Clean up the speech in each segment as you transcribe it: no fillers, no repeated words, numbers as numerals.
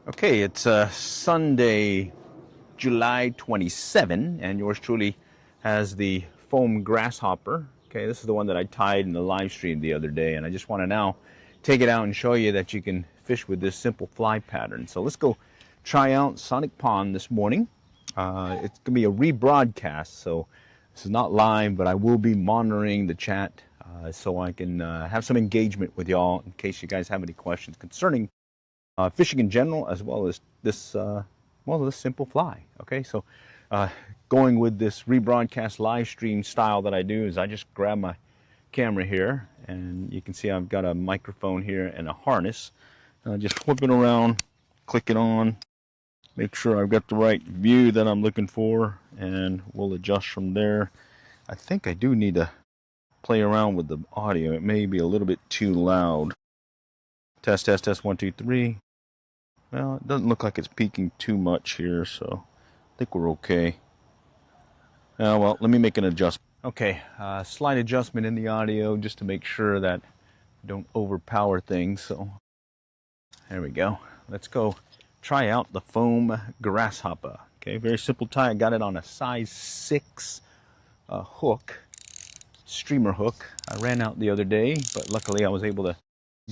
Okay, it's Sunday, July 27, and yours truly has the foam grasshopper. Okay, this is the one that I tied in the live stream the other day, and I just want to now take it out and show you that you can fish with this simple fly pattern. So let's go try out Sonic Pond this morning. It's going to be a rebroadcast, so this is not live, but I will be monitoring the chat so I can have some engagement with y'all in case you guys have any questions concerning fishing in general, as well as this this simple fly. Okay, so going with this rebroadcast live stream style that I do is I just grab my camera here, and you can see I've got a microphone here and a harness, and I just flip it around, click it on, make sure I've got the right view that I'm looking for, and we'll adjust from there. I think I do need to play around with the audio. It may be a little bit too loud. Test, 1, 2, 3. Well, it doesn't look like it's peaking too much here, so I think we're okay. Well, let me make an adjustment. Okay, slight adjustment in the audio just to make sure that I don't overpower things. So there we go. Let's go try out the foam grasshopper. Okay, very simple tie. I got it on a size 6 hook, streamer hook. I ran out the other day, but luckily I was able to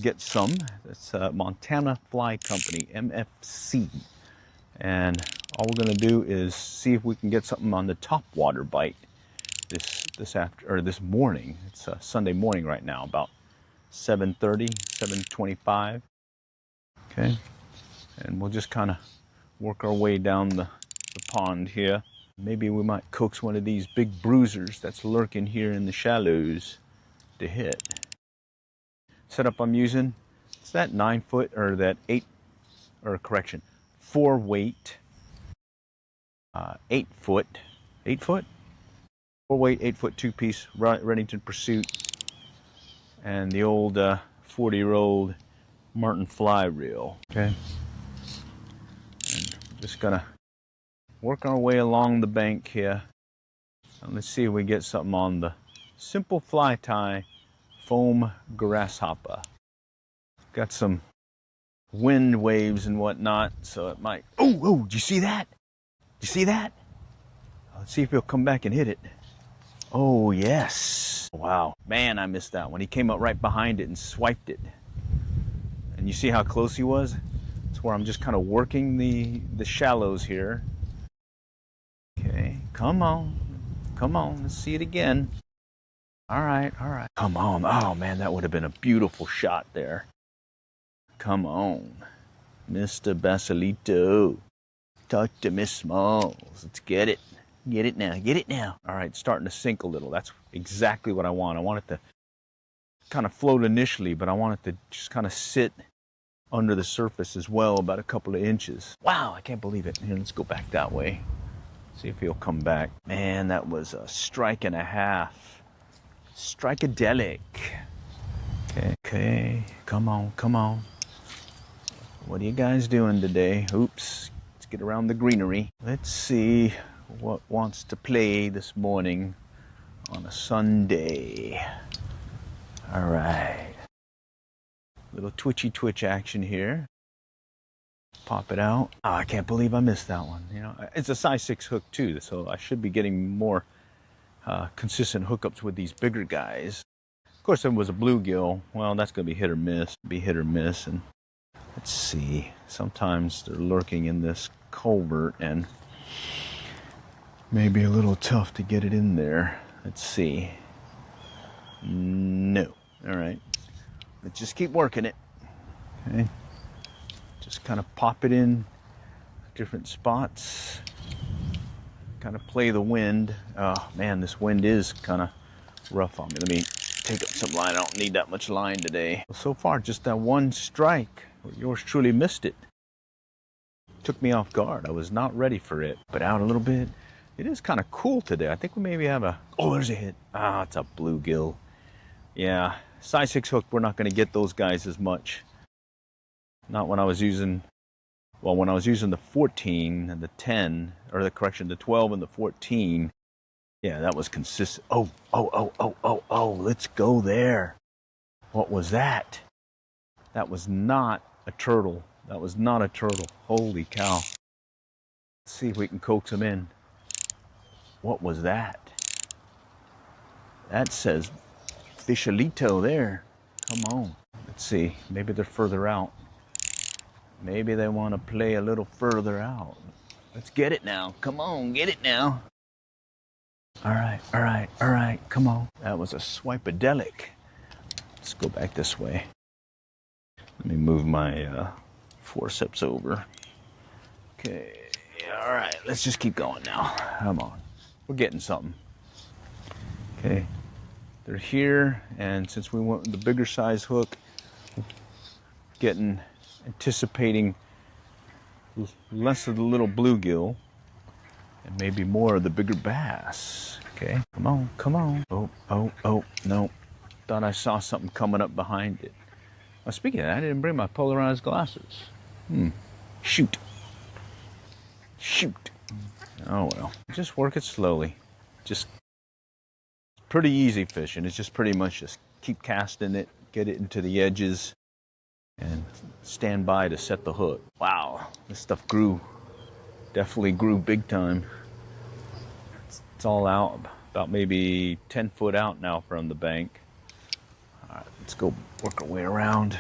get some. It's Montana Fly Company, MFC, and all we're going to do is see if we can get something on the top water bite this morning. It's Sunday morning right now, about 7:30, 7:25. Okay, and we'll just kind of work our way down the pond here. Maybe we might coax one of these big bruisers that's lurking here in the shallows to hit. Setup I'm using, it's that 9-foot, or that 4 weight 8-foot 4 weight 8-foot 2-piece Reddington Pursuit, and the old 40-year-old Martin fly reel. Okay, and we're just gonna work our way along the bank here, and let's see if we get something on the simple fly tie foam grasshopper. Got some wind waves and whatnot, so it might. Oh, did you see that? Did you see that? Let's see if he'll come back and hit it. Oh, yes. Wow. Man, I missed that one. He came up right behind it and swiped it. And you see how close he was? It's where I'm just kind of working the shallows here. Okay, come on. Come on, let's see it again. All right. Come on. Oh, man, that would have been a beautiful shot there. Come on, Mr. Basilito. Talk to Miss Smalls. Let's get it. Get it now. All right, starting to sink a little. That's exactly what I want. I want it to kind of float initially, but I want it to just kind of sit under the surface as well, about a couple of inches. Wow, I can't believe it. Here, let's go back that way. See if he'll come back. Man, that was a strike and a half. Strikeadelic. Okay, come on. What are you guys doing today? Oops, let's get around the greenery. Let's see what wants to play this morning on a Sunday. All right. Little twitch action here. Pop it out. Oh, I can't believe I missed that one. You know, it's a size 6 hook too, so I should be getting more consistent hookups with these bigger guys. Of course, there was a bluegill. Well, that's going to be hit or miss. And let's see. Sometimes they're lurking in this culvert, and maybe a little tough to get it in there. Let's see. No. All right. Let's just keep working it. Okay. Just kind of pop it in different spots. Kind of play the wind. Oh man, this wind is kind of rough on me. Let me take up some line. I don't need that much line today. So far, just that one strike. Yours truly missed it. Took me off guard. I was not ready for it. But out a little bit. It is kind of cool today. I think we maybe have a. Oh, there's a hit. Ah, it's a bluegill. Yeah, size 6 hook. We're not going to get those guys as much. Not when I was using. Well, when I was using the 14 and the 10, or the 12 and the 14, yeah, that was consistent. Oh, let's go there. What was that? That was not a turtle. That was not a turtle. Holy cow. Let's see if we can coax him in. What was that? That says Fishalito there. Come on. Let's see. Maybe they're further out. Maybe they want to play a little further out. Let's get it now. Come on, get it now. All right, all right, all right. Come on. That was a swipadelic. Let's go back this way. Let me move my forceps over. Okay. All right. Let's just keep going now. Come on. We're getting something. Okay. They're here, and since we went with the bigger size hook, anticipating less of the little bluegill and maybe more of the bigger bass. Okay, come on, come on. Oh, no. Thought I saw something coming up behind it. Well, speaking of that, I didn't bring my polarized glasses. Shoot. Oh well, just work it slowly. Just pretty easy fishing. It's just pretty much just keep casting it, get it into the edges, and stand by to set the hook. Wow, this stuff grew. Definitely grew big time. It's all out, about maybe 10 foot out now from the bank. All right, let's go work our way around.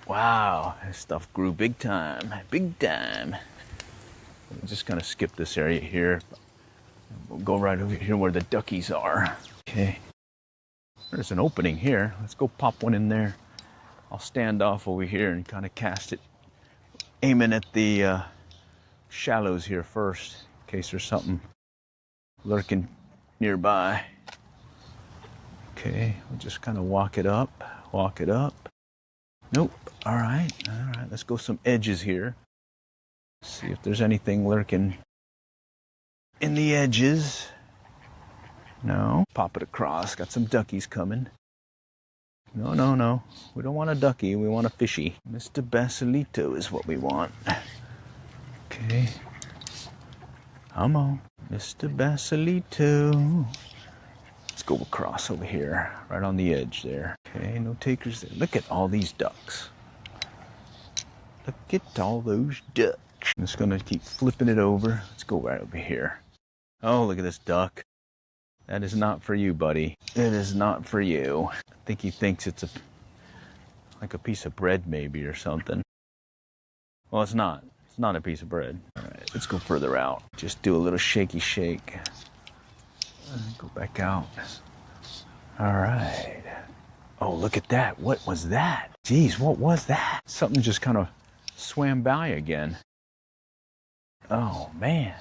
Wow, this stuff grew big time, big time. I'm just gonna skip this area here. We'll go right over here where the duckies are. Okay, there's an opening here. Let's go pop one in there. I'll stand off over here and kind of cast it, aiming at the shallows here first, in case there's something lurking nearby. Okay, we'll just kind of walk it up. Nope. All right, let's go some edges here. See if there's anything lurking in the edges. No. Pop it across. Got some duckies coming. No. We don't want a ducky. We want a fishy. Mr. Basilito is what we want. Okay. Come on. Mr. Basilito. Let's go across over here. Right on the edge there. Okay, no takers there. Look at all these ducks. Look at all those ducks. I'm just going to keep flipping it over. Let's go right over here. Oh, look at this duck. That is not for you, buddy. It is not for you. I think he thinks it's like a piece of bread maybe or something. Well, it's not. It's not a piece of bread. All right, let's go further out. Just do a little shaky shake. Go back out. All right. Oh, look at that. What was that? Jeez, what was that? Something just kind of swam by again. Oh, man.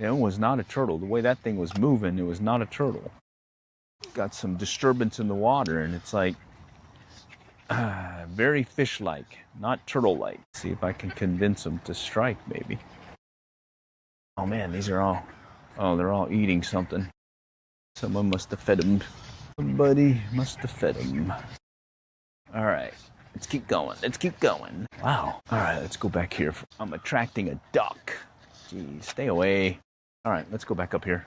It was not a turtle. The way that thing was moving, it was not a turtle. Got some disturbance in the water, and it's like very fish-like, not turtle-like. See if I can convince them to strike, maybe. Oh, man, these are all... Oh, they're all eating something. Someone must have fed them. Somebody must have fed them. All right. Let's keep going. Wow. All right, let's go back here. I'm attracting a duck. Jeez, stay away. All right, let's go back up here.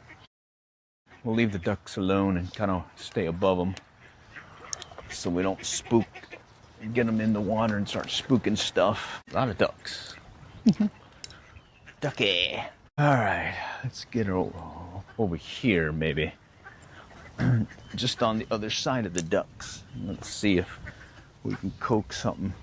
We'll leave the ducks alone and kind of stay above them so we don't spook, get them in the water and start spooking stuff. A lot of ducks. Ducky. All right, let's get her over here maybe. Just on the other side of the ducks. Let's see if we can coax something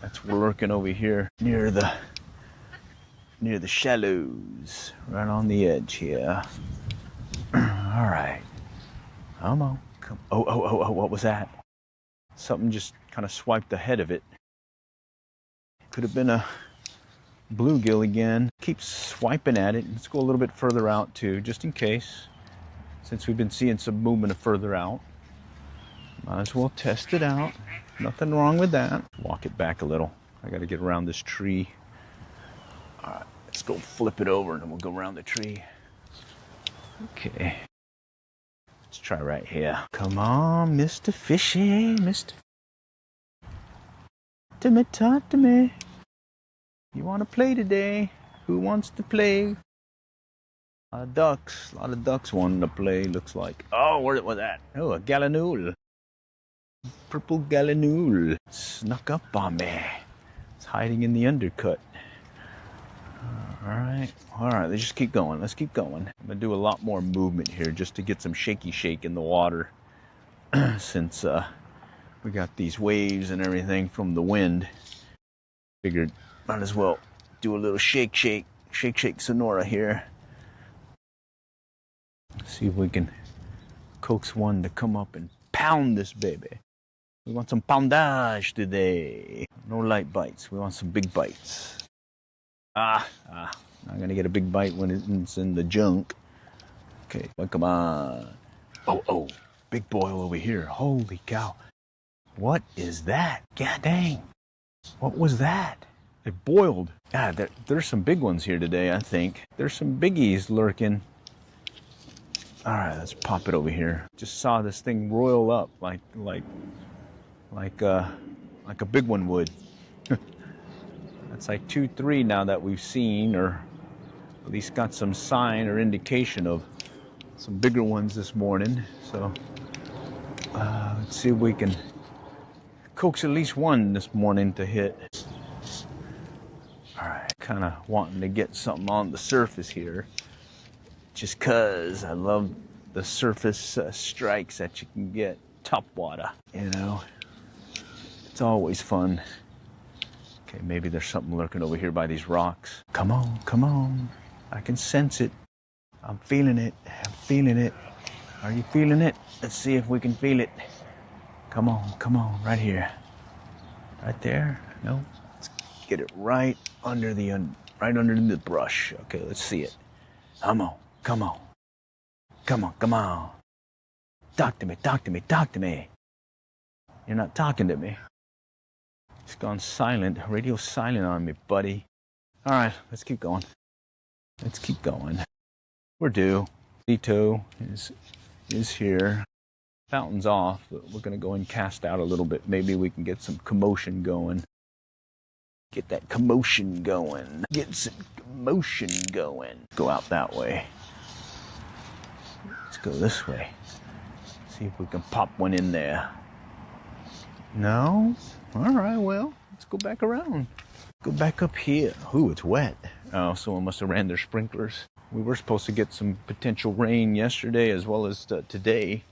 that's lurking over here near the shallows, right on the edge here. All right, come on. Oh, what was that? Something just kind of swiped ahead of it. Could have been a bluegill again. Keep swiping at it. Let's go a little bit further out too, just in case, since we've been seeing some movement further out. Might as well test it out. Nothing wrong with that. Walk it back a little. I got to get around this tree. All right, let's go flip it over and then we'll go around the tree. Okay. Let's try right here. Come on, Mr. Fishy, Mr. Talk to me. You want to play today? Who wants to play? A lot of ducks wanting to play, looks like. Oh, where was that? Oh, a gallinule. Purple gallinule snuck up on me. It's hiding in the undercut. All right, let's just keep going. Let's keep going. I'm gonna do a lot more movement here just to get some shaky shake in the water since we got these waves and everything from the wind. Figured might as well do a little shake sonora here. See if we can coax one to come up and pound this baby. We want some poundage today. No light bites. We want some big bites. Not gonna get a big bite when it's in the junk. Okay, well, come on. Oh, big boil over here. Holy cow. What is that? God dang. What was that? It boiled. There's some big ones here today, I think. There's some biggies lurking. All right, let's pop it over here. Just saw this thing roil up like a big one would. That's like 2, 3 now that we've seen, or at least got some sign or indication of some bigger ones this morning. So let's see if we can coax at least one this morning to hit. All right, kind of wanting to get something on the surface here, just cause I love the surface strikes that you can get top water. You know, it's always fun. Okay, maybe there's something lurking over here by these rocks. Come on, come on. I can sense it. I'm feeling it. I'm feeling it. Are you feeling it? Let's see if we can feel it. Come on, right here. Right there? No? Let's get it right under the brush. Okay, let's see it. Come on. Talk to me. You're not talking to me. It's gone silent. Radio silent on me, buddy. All right, let's keep going. We're due. Lito is here. Fountain's off, but we're gonna go and cast out a little bit. Maybe we can get some commotion going. Get that commotion going. Go out that way. Let's go this way. See if we can pop one in there. No? All right, well, let's go back around. Go back up here. Ooh, it's wet. Oh, someone must have ran their sprinklers. We were supposed to get some potential rain yesterday as well as today.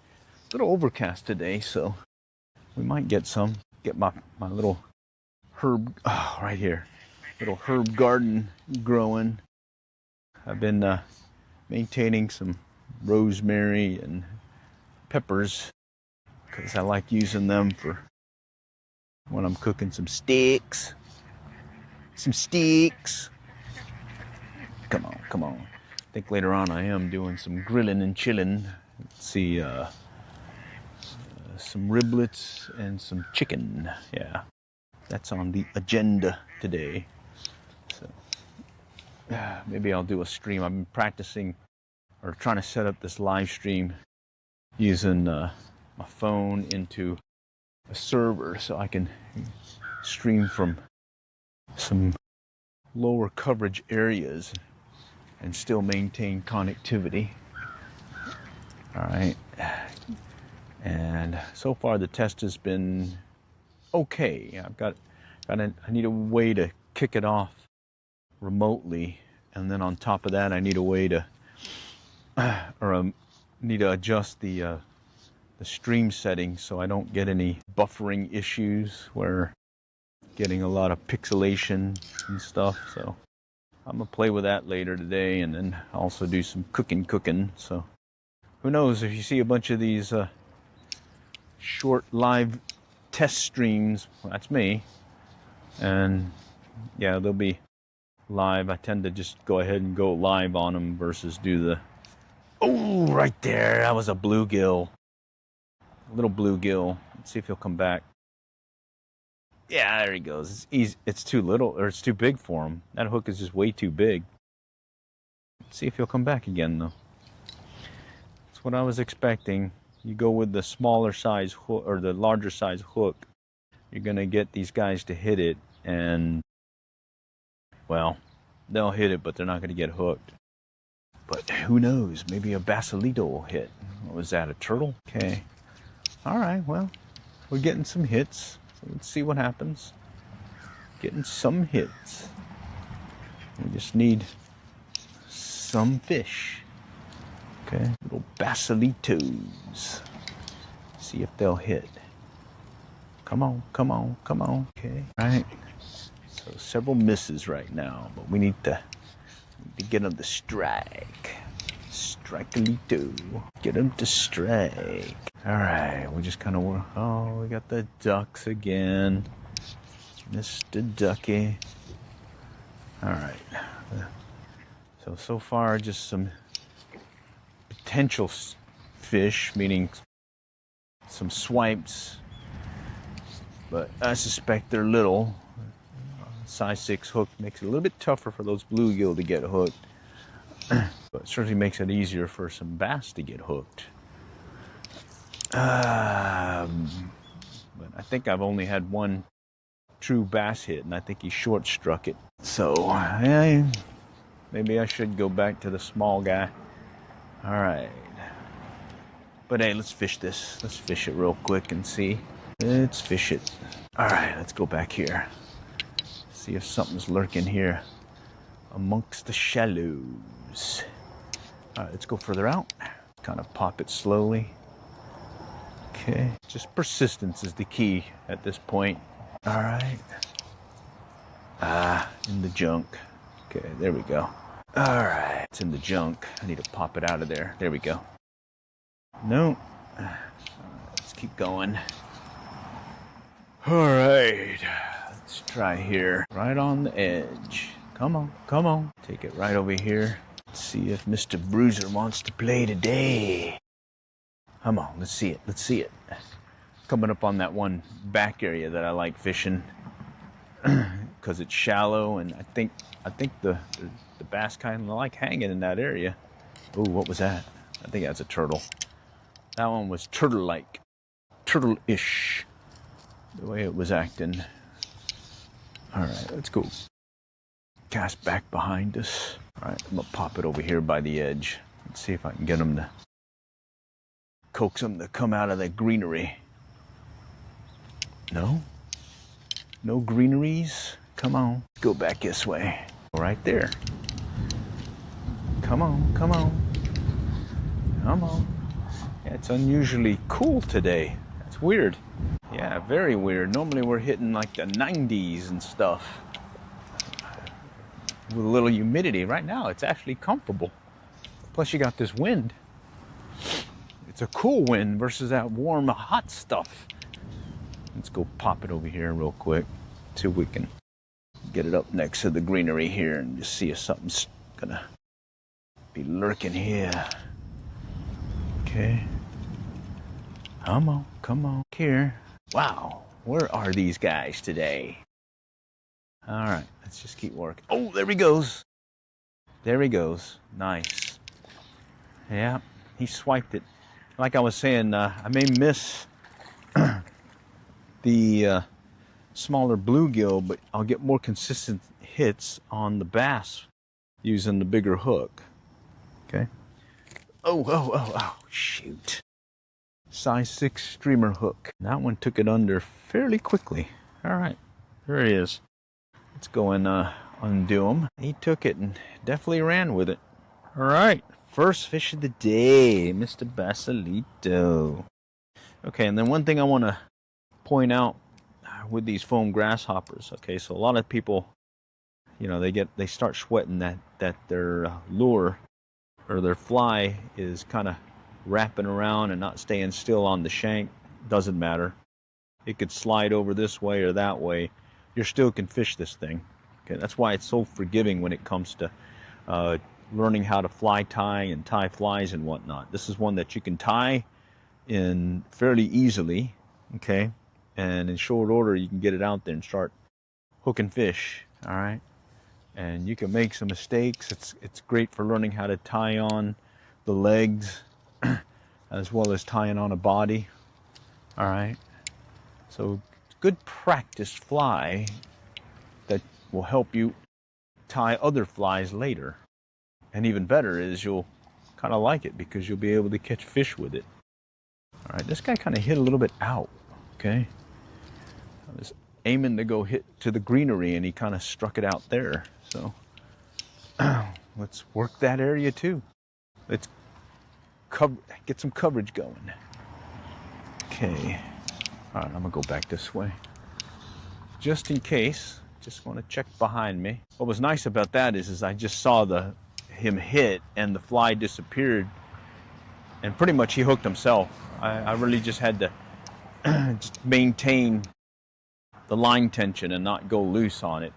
A little overcast today, so we might get some. Get my little herb, right here. Little herb garden growing. I've been maintaining some rosemary and peppers because I like using them for when I'm cooking some steaks. Come on. I think later on I am doing some grilling and chilling. Let's see, some riblets and some chicken. Yeah, that's on the agenda today. So maybe I'll do a stream. I've been practicing or trying to set up this live stream using my phone into a server so I can stream from some lower coverage areas and still maintain connectivity. All right. And so far the test has been okay. I need a way to kick it off remotely, and then on top of that I need a way to need to adjust the stream settings so I don't get any buffering issues where getting a lot of pixelation and stuff. So I'm gonna play with that later today, and then also do some cooking. So who knows, if you see a bunch of these short live test streams, well, that's me. And yeah, they'll be live. I tend to just go ahead and go live on them versus do the... Oh, right there. That was a bluegill. A little bluegill. Let's see if he'll come back. Yeah, there he goes. It's easy. It's too little, or it's too big for him. That hook is just way too big. Let's see if he'll come back again, though. That's what I was expecting. You go with the smaller size hook or the larger size hook, you're gonna get these guys to hit it, and well, they'll hit it, but they're not gonna get hooked. But who knows? Maybe a basilito will hit. What was that? A turtle? Okay. All right. Well, we're getting some hits. So let's see what happens. Getting some hits. We just need some fish. Okay, little basilitos. See if they'll hit. Come on, come on, come on. Okay, all right. So several misses right now, but we need to get them to strike. Strike-a-lito. Get them to strike. All right, we just kind of work. Oh, we got the ducks again. Mr. Ducky. All right. So far, just some potential fish, meaning some swipes, but I suspect they're little. Size 6 hook makes it a little bit tougher for those bluegill to get hooked, but it certainly makes it easier for some bass to get hooked. But I think I've only had one true bass hit, and I think he short struck it. So maybe I should go back to the small guy. All right. But hey, let's fish this. Let's fish it real quick and see. Let's fish it. All right, let's go back here. See if something's lurking here amongst the shallows. All right, let's go further out. Kind of pop it slowly. Okay, just persistence is the key at this point. All right. In the junk. Okay, there we go. All right, it's in the junk. I need to pop it out of there. There we go. No. Let's keep going. All right. Let's try here. Right on the edge. Come on, come on. Take it right over here. Let's see if Mr. Bruiser wants to play today. Come on, let's see it. Let's see it. Coming up on that one back area that I like fishing because it's shallow, and I think the bass kind of like hanging in that area. Oh, what was that? I think that's a turtle. That one was turtle-like, turtle-ish, the way it was acting. All right, let's go. Cast back behind us. All right, I'm gonna pop it over here by the edge. Let's see if I can get them to coax them to come out of the greenery. No? No greeneries? Come on, go back this way. Right there. Come on, come on. Come on. Yeah, it's unusually cool today. That's weird. Yeah, very weird. Normally we're hitting like the 90s and stuff. With a little humidity. Right now it's actually comfortable. Plus you got this wind. It's a cool wind versus that warm, hot stuff. Let's go pop it over here real quick. See if we can get it up next to the greenery here and just see if something's gonna be lurking here. Okay. Come on, come on. Here. Wow, where are these guys today? All right, let's just keep working. Oh, there he goes. There he goes. Nice. Yeah, he swiped it. Like I was saying, I may miss the smaller bluegill, but I'll get more consistent hits on the bass using the bigger hook. Okay. Oh, shoot. Size 6 streamer hook. That one took it under fairly quickly. All right, there he is. Let's go and undo him. He took it and definitely ran with it. All right, first fish of the day, Mr. Basilito. Okay, and then one thing I want to point out with these foam grasshoppers. Okay, so a lot of people, you know, they start sweating that their lure or their fly is kind of wrapping around and not staying still on the shank. Doesn't matter. It could slide over this way or that way. You still can fish this thing. Okay, that's why it's so forgiving when it comes to learning how to fly tie and tie flies and whatnot. This is one that you can tie in fairly easily. Okay, and in short order you can get it out there and start hooking fish. All right, and you can make some mistakes. It's great for learning how to tie on the legs as well as tying on a body. All right, so good practice fly that will help you tie other flies later. And even better is you'll kind of like it because you'll be able to catch fish with it. All right, this guy kind of hit a little bit out. Okay. I was aiming to go hit to the greenery, and he kind of struck it out there. So let's work that area too. Let's get some coverage going. Okay. All right, I'm gonna go back this way. Just in case, just want to check behind me. What was nice about that is I just saw him hit and the fly disappeared, and pretty much he hooked himself. I really just had to just maintain the line tension and not go loose on it,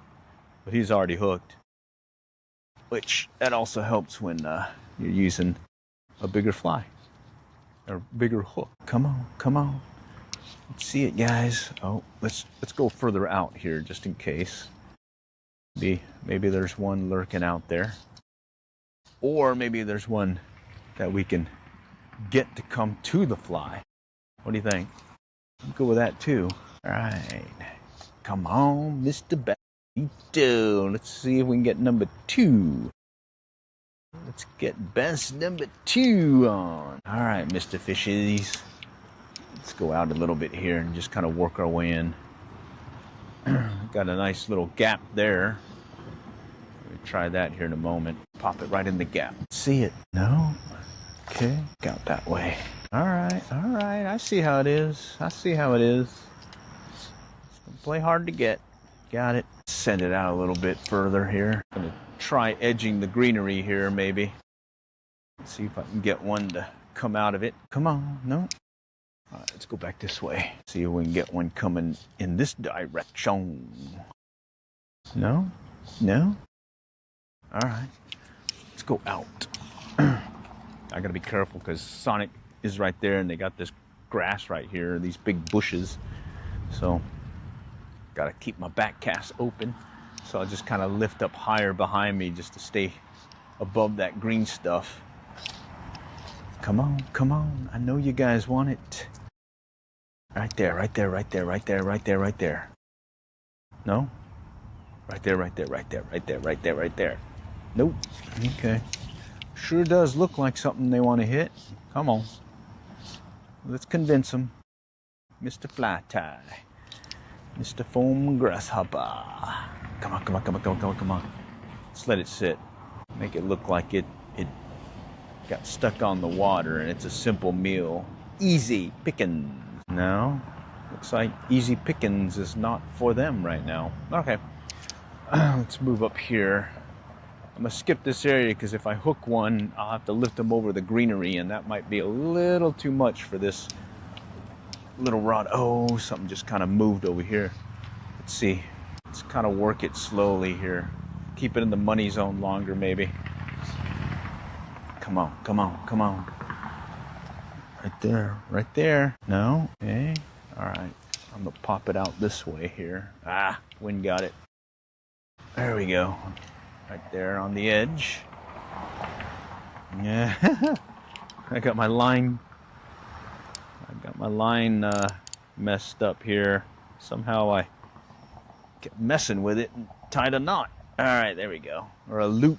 but he's already hooked, which that also helps when you're using a bigger fly or bigger hook. Come on, come on. Let's see it, guys. Oh, let's go further out here just in case. Maybe there's one lurking out there, or maybe there's one that we can get to come to the fly. What do you think? I'll go with that too. All right, come on, Mr. Bassito. Let's see if we can get number 2. Let's get best number 2 on. All right, Mr. Fishies. Let's go out a little bit here and just kind of work our way in. Got a nice little gap there. We'll try that here in a moment. Pop it right in the gap. See it? No? Okay, out that way. All right, I see how it is. I see how it is. It's gonna play hard to get. Got it. Send it out a little bit further here. Gonna try edging the greenery here, maybe. Let's see if I can get one to come out of it. Come on, no. All right, let's go back this way. See if we can get one coming in this direction. No? No? All right, let's go out. I gotta be careful because Sonic is right there and they got this grass right here, these big bushes. So, gotta keep my back cast open. So I'll just kind of lift up higher behind me just to stay above that green stuff. Come on, come on. I know you guys want it. Right there, right there, right there, right there, right there, right there. No? Right there, right there, right there, right there, right there, right there. Nope. Okay. Sure does look like something they want to hit. Come on. Let's convince them. Mr. Fly Tie. Mr. Foam Grasshopper. Come on, come on, come on, come on, come on, come on. Let's let it sit. Make it look like it got stuck on the water and it's a simple meal. Easy pickings. No, looks like easy pickings is not for them right now. Okay, let's move up here. I'm gonna skip this area because if I hook one, I'll have to lift them over the greenery, and that might be a little too much for this little rod. Oh, something just kind of moved over here. Let's see. Let's kind of work it slowly here. Keep it in the money zone longer, maybe. Come on, come on, come on. Right there, right there. No? Okay. All right. I'm going to pop it out this way here. Ah, wind got it. There we go. Right there on the edge. Yeah. I got my line messed up here. Somehow I kept messing with it and tied a knot. All right, there we go. Or a loop.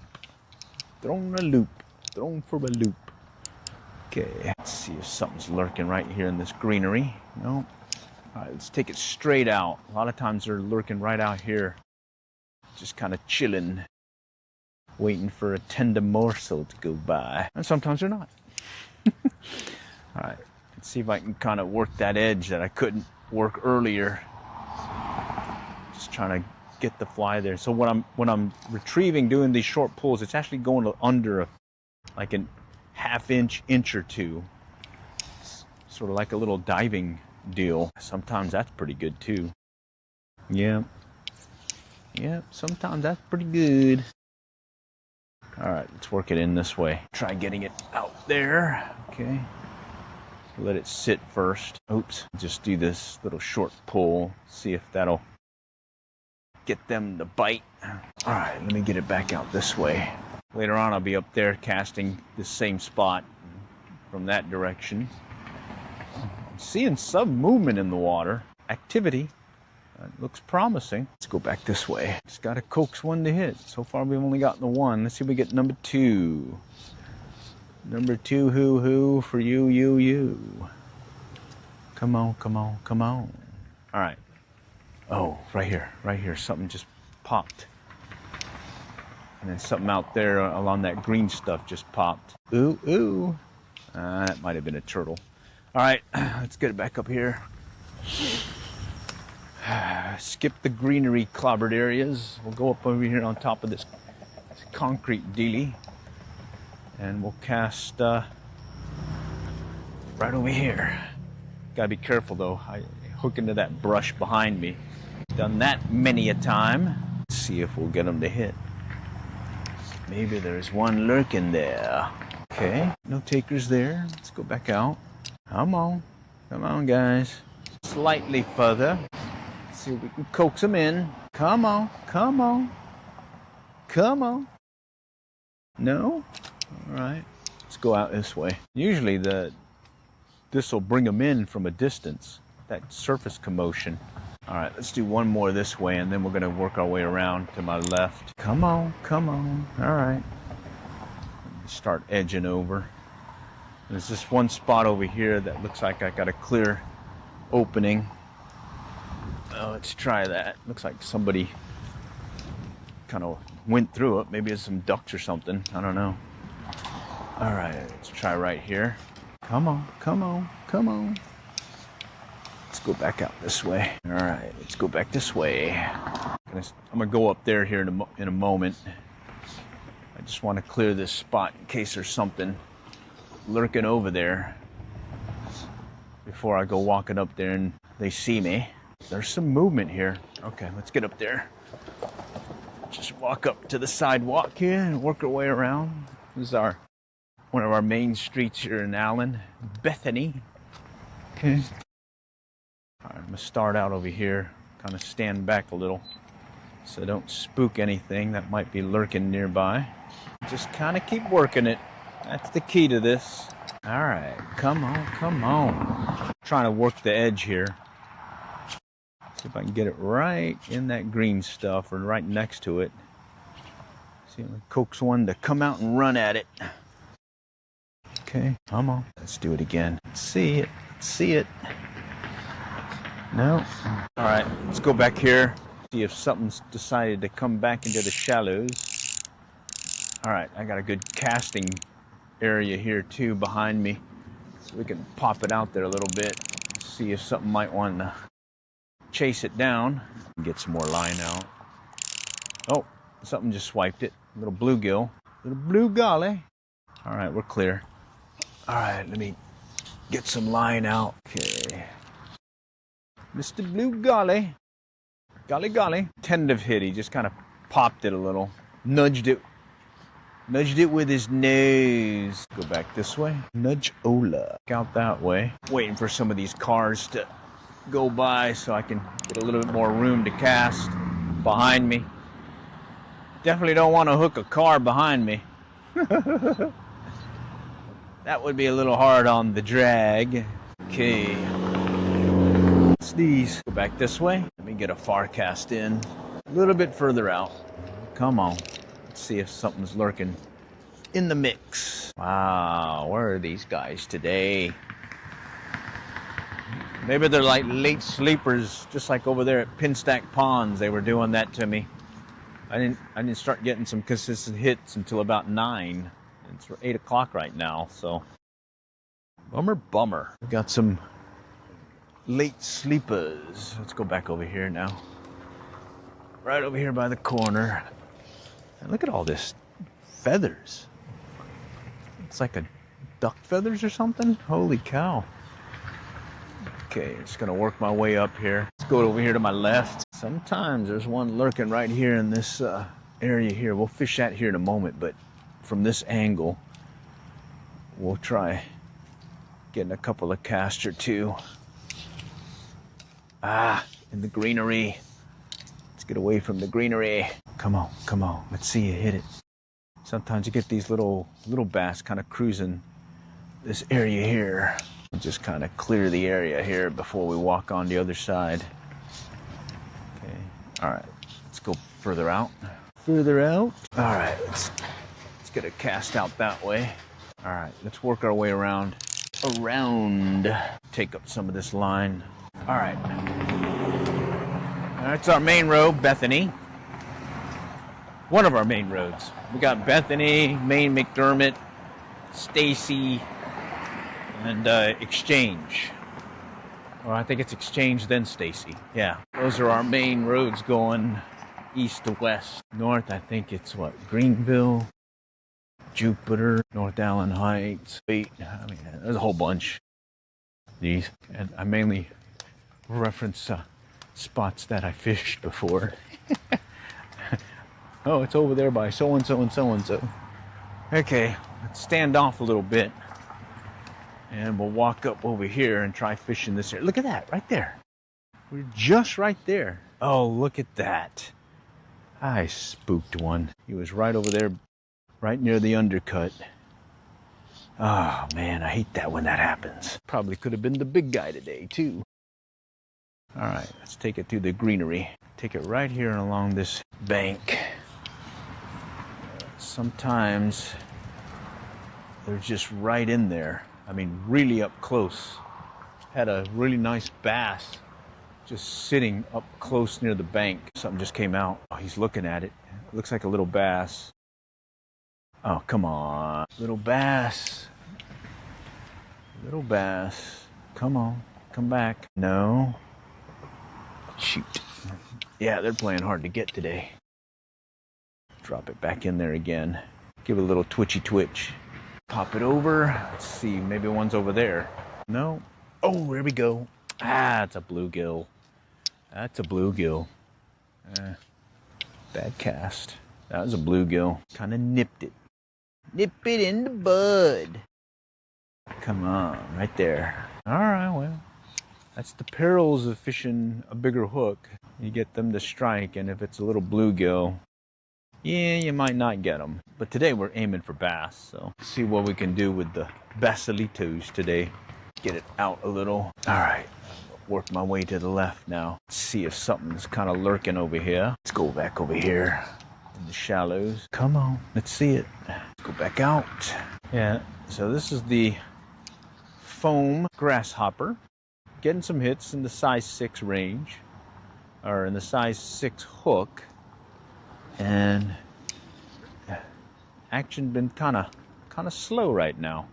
Thrown a loop. Thrown for a loop. Okay, let's see if something's lurking right here in this greenery. No. All right, let's take it straight out. A lot of times they're lurking right out here. Just kind of chilling. Waiting for a tender morsel to go by. And sometimes they're not. All right, let's see if I can kind of work that edge that I couldn't work earlier. Just trying to get the fly there. So when I'm retrieving, doing these short pulls, it's actually going under like a half inch or two. It's sort of like a little diving deal. Sometimes that's pretty good too. Yeah. Yeah, sometimes that's pretty good. All right, let's work it in this way. Try getting it out there. Okay. Let it sit first. Oops. Just do this little short pull. See if that'll get them to bite. All right, let me get it back out this way. Later on, I'll be up there casting the same spot from that direction. I'm seeing some movement in the water. Activity. Looks promising. Let's go back this way. Just got to coax one to hit. So far, we've only gotten the one. Let's see if we get number 2. Number 2, who, for you. Come on, come on, come on. All right. Oh, right here. Something just popped. And then something out there along that green stuff just popped. Ooh, ooh. That might have been a turtle. All right, let's get it back up here. Skip the greenery clobbered areas. We'll go up over here on top of this concrete dealie. And we'll cast right over here. Gotta be careful though. I hook into that brush behind me. Done that many a time. Let's see if we'll get them to hit. Maybe there's one lurking there. Okay, no takers there. Let's go back out. Come on guys. Slightly further. Let's see if we can coax them in. Come on. No? All right, let's go out this way. Usually this will bring them in from a distance, that surface commotion. All right, let's do one more this way, and then we're gonna work our way around to my left. Come on. All right. Start edging over. There's this one spot over here that looks like I got a clear opening. Let's try that. Looks like somebody kind of went through it. Maybe it's some ducks or something. I don't know. All right, let's try right here. Come on. Let's go back out this way. All right, let's go back this way. I'm gonna go up there here in a moment. I just want to clear this spot in case there's something lurking over there before I go walking up there and they see me. There's some movement here. Okay, let's get up there. Just walk up to the sidewalk here and work our way around. This is one of our main streets here in Allen, Bethany. Okay. All right, I'm gonna start out over here, kind of stand back a little so don't spook anything that might be lurking nearby. Just kind of keep working it. That's the key to this. All right, come on. Trying to work the edge here. See if I can get it right in that green stuff or right next to it. See if I can coax one to come out and run at it. Okay, come on. Let's do it again. See it. No. All right, let's go back here. See if something's decided to come back into the shallows. All right, I got a good casting area here too behind me. So we can pop it out there a little bit. See if something might want to chase it down. Get some more line out. Oh, something just swiped it. A little bluegill. Little blue golly. All right, we're clear. All right, let me get some line out. Okay. Mr. Blue Golly. Golly. Tentative hit. He just kind of popped it a little. Nudged it with his nose. Go back this way. Nudge Ola. Out that way. Waiting for some of these cars to go by so I can get a little bit more room to cast behind me. Definitely don't want to hook a car behind me. That would be a little hard on the drag. Okay. It's these. Go back this way. Let me get a far cast in. A little bit further out. Come on. Let's see if something's lurking in the mix. Wow, where are these guys today? Maybe they're like late sleepers, just like over there at Pinstack Ponds. They were doing that to me. I didn't start getting some consistent hits until about 9. It's 8 o'clock right now, so bummer. We got some late sleepers. Let's go back over here now. Right over here by the corner. And look at all this feathers. It's like a duck feathers or something. Holy cow. Okay, just gonna work my way up here. Let's go over here to my left. Sometimes there's one lurking right here in this area here. We'll fish that here in a moment, but from this angle, we'll try getting a couple of casts or two. In the greenery. Let's get away from the greenery. Come on. Let's see you hit it. Sometimes you get these little bass kind of cruising this area here. We'll just kind of clear the area here before we walk on the other side. Okay. All right. Let's go further out. All right. Let's get a cast out that way. All right. Let's work our way around around. Take up some of this line. All right. That's our main road, Bethany. One of our main roads. We got Bethany, Main McDermott, Stacy, and Exchange. Or I think it's Exchange, then Stacy. Yeah, those are our main roads going east to west. North, I think it's what? Greenville, Jupiter, North Allen Heights. Wait, I mean, there's a whole bunch of these. And I mainly reference spots that I fished before. Oh, it's over there by so-and-so and so-and-so. Okay, let's stand off a little bit. And we'll walk up over here and try fishing this area. Look at that, right there. We're just right there. Oh, look at that. I spooked one. He was right over there, right near the undercut. Oh, man, I hate that when that happens. Probably could have been the big guy today, too. All right, let's take it through the greenery. Take it right here along this bank. Sometimes they're just right in there. I mean, really up close. Had a really nice bass just sitting up close near the bank. Something just came out. Oh, he's looking at it. It looks like a little bass. Oh, come on. Little bass. Little bass. Come on. Come back. No. Shoot. Yeah, they're playing hard to get today. Drop it back in there again. Give it a little twitchy twitch. Pop it over. Let's see, maybe one's over there. No. Oh, there we go. Ah, it's a bluegill. That's a bluegill. Bad cast. That was a bluegill. Kind of nipped it. Nip it in the bud. Come on, right there. All right, well, that's the perils of fishing a bigger hook. You get them to strike, and if it's a little bluegill, yeah, you might not get them. But today we're aiming for bass, so see what we can do with the basilitos today. Get it out a little. All right, work my way to the left now. See if something's kind of lurking over here. Let's go back over here in the shallows. Come on, let's see it. Let's go back out. Yeah, so this is the foam grasshopper. Getting some hits in the size 6 range, or in the size 6 hook. And action been kind of slow right now.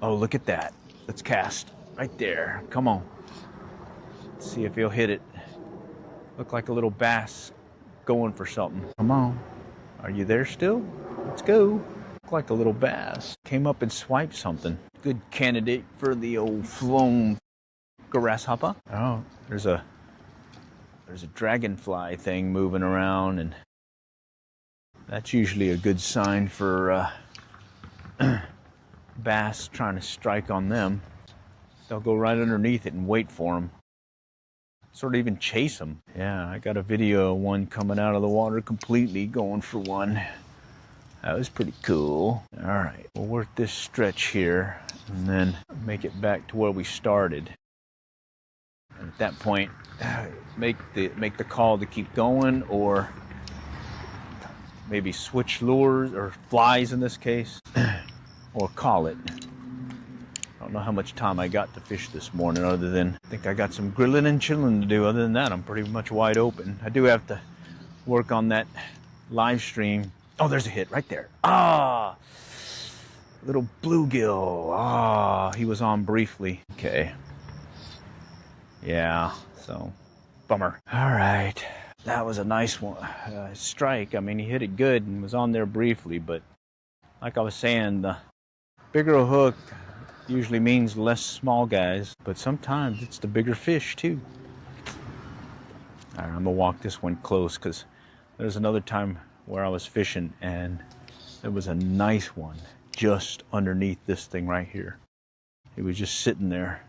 Oh, look at that. Let's cast right there. Come on. Let's see if he'll hit it. Look like a little bass going for something. Come on. Are you there still? Let's go. Look like a little bass. Came up and swiped something. Good candidate for the old foam grasshopper. Oh, there's a dragonfly thing moving around, and that's usually a good sign for bass trying to strike on them. They'll go right underneath it and wait for them. Sort of even chase them. Yeah, I got a video of one coming out of the water completely going for one. That was pretty cool. All right, we'll work this stretch here and then make it back to where we started. And at that point, make the call to keep going, or maybe switch lures, or flies in this case, or call it. I don't know how much time I got to fish this morning, other than I think I got some grilling and chilling to do. Other than that, I'm pretty much wide open. I do have to work on that live stream. Oh, there's a hit right there. Ah, little bluegill. Ah, he was on briefly. Okay. Yeah, so bummer. All right. That was a nice one. Strike. I mean, he hit it good and was on there briefly, but like I was saying, the bigger a hook usually means less small guys, but sometimes it's the bigger fish too. All right, I'm gonna walk this one close because there's another time where I was fishing and there was a nice one just underneath this thing right here. It was just sitting there.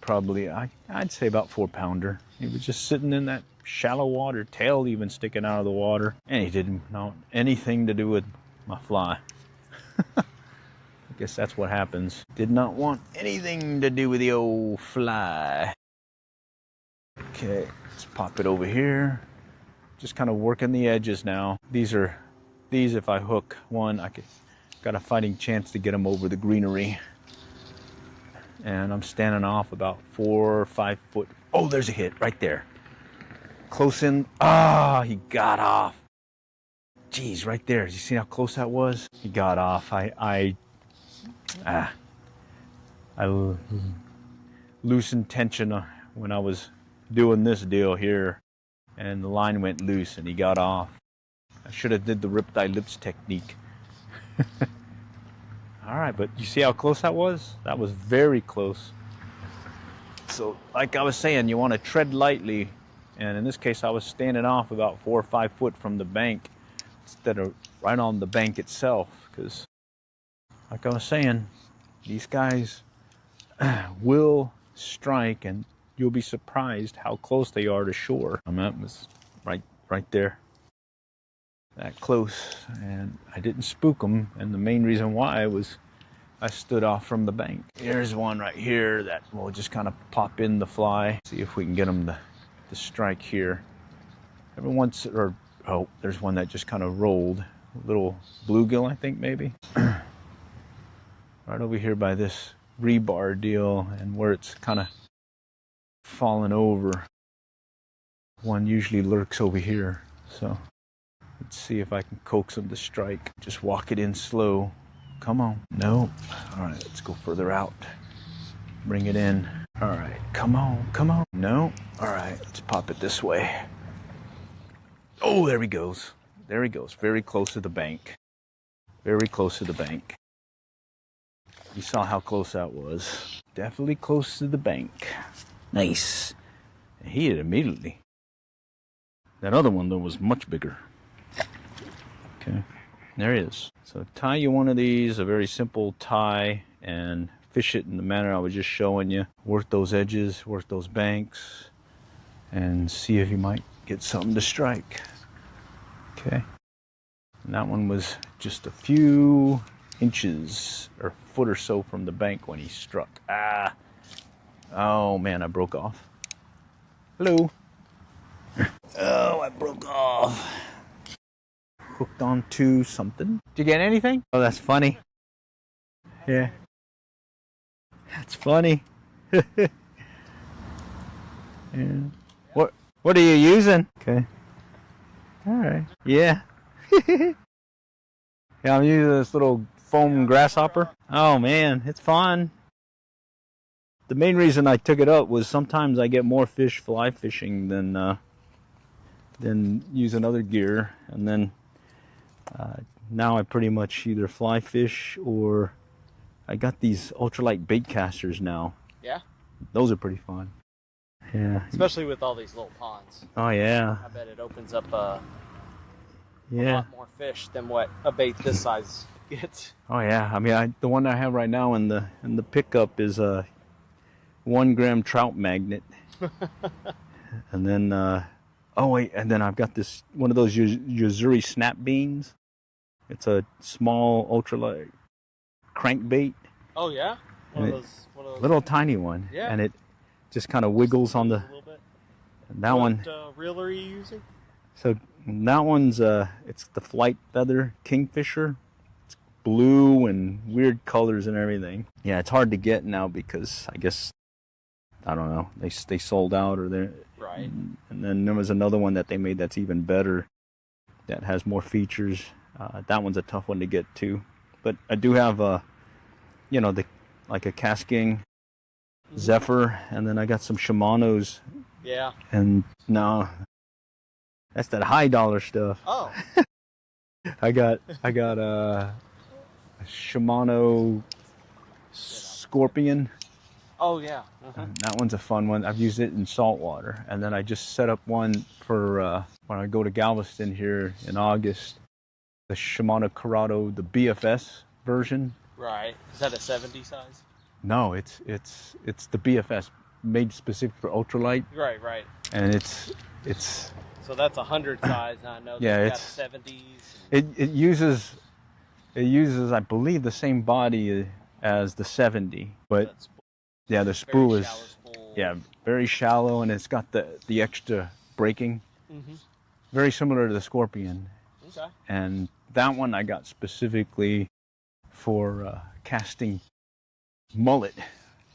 Probably, I'd say about 4-pounder. He was just sitting in that shallow water, tail even sticking out of the water, and he didn't want anything to do with my fly. I guess that's what happens. Did not want anything to do with the old fly. Okay, let's pop it over here. Just kind of working the edges now. These if I hook one, got got a fighting chance to get him over the greenery. And I'm standing off about 4 or 5 foot. Oh, there's a hit right there. Close in. Ah, he got off. Jeez, right there. Did you see how close that was? He got off. I loosened tension when I was doing this deal here, and the line went loose and he got off. I should have did the rip thy lips technique. All right, but you see how close that was? That was very close. So like I was saying, you want to tread lightly, and in this case I was standing off about 4 or 5 foot from the bank instead of right on the bank itself, because like I was saying, these guys will strike and you'll be surprised how close they are to shore. I mean, that was right there, that close, and I didn't spook them, and the main reason why was I stood off from the bank. Here's one right here that will just kind of pop in the fly. See if we can get them to strike here. Every once, or oh, there's one that just kind of rolled. A little bluegill, I think, maybe. Right over here by this rebar deal, and where it's kind of fallen over. One usually lurks over here, so let's see if I can coax him to strike. Just walk it in slow. Come on. No. All right, let's go further out. Bring it in. All right, come on, come on. No. All right, let's pop it this way. Oh, there he goes. There he goes. Very close to the bank. Very close to the bank. You saw how close that was. Definitely close to the bank. Nice. And he hit immediately. That other one, though, was much bigger. Okay. There he is. So tie you one of these, a very simple tie, and fish it in the manner I was just showing you. Work those edges, work those banks, and see if you might get something to strike. Okay. And that one was just a few inches or foot or so from the bank when he struck. Ah. Oh man, I broke off. Hello. Oh, I broke off. Hooked onto something. Did you get anything? Oh, that's funny. Yeah. That's funny. Yeah. What are you using? Okay. All right. Yeah. Yeah, I'm using this little foam grasshopper. Oh man, it's fun. The main reason I took it up was sometimes I get more fish fly fishing than using other gear, and then now I pretty much either fly fish or I got these ultralight bait casters now. Yeah? Those are pretty fun. Yeah. Especially with all these little ponds. Oh yeah. I bet it opens up a lot more fish than what a bait this size gets. Oh yeah. I mean, the one I have right now in the pickup is a 1 gram trout magnet. And then oh wait, and then I've got this one of those Yuzuri snap beans. It's a small ultralight crankbait. Oh yeah? One of those little tiny one. Yeah. And it just kind of wiggles on the. A little bit. That one. What reel are you using? So that one's it's the Flight Feather Kingfisher. It's blue and weird colors and everything. Yeah, it's hard to get now because I guess I don't know, they sold out, or they're right. And then there was another one that they made that's even better, that has more features. That one's a tough one to get too. But I do have like a Casking Zephyr, and then I got some Shimano's. Yeah. And no, that's that high dollar stuff. Oh. I got a Shimano Scorpion. Oh yeah. Uh-huh. That one's a fun one. I've used it in saltwater, and then I just set up one for when I go to Galveston here in August. The Shimano Corrado, the BFS version. Right. Is that a 70 size? No, it's the BFS, made specific for ultralight. Right, right. And it's. So that's 100 size. I know. Yeah, got it's 70s. It uses I believe the same body as the 70, but yeah, the spool is very shallow, and it's got the extra braking. Mm-hmm. Very similar to the Scorpion. Okay. And that one I got specifically for casting mullet,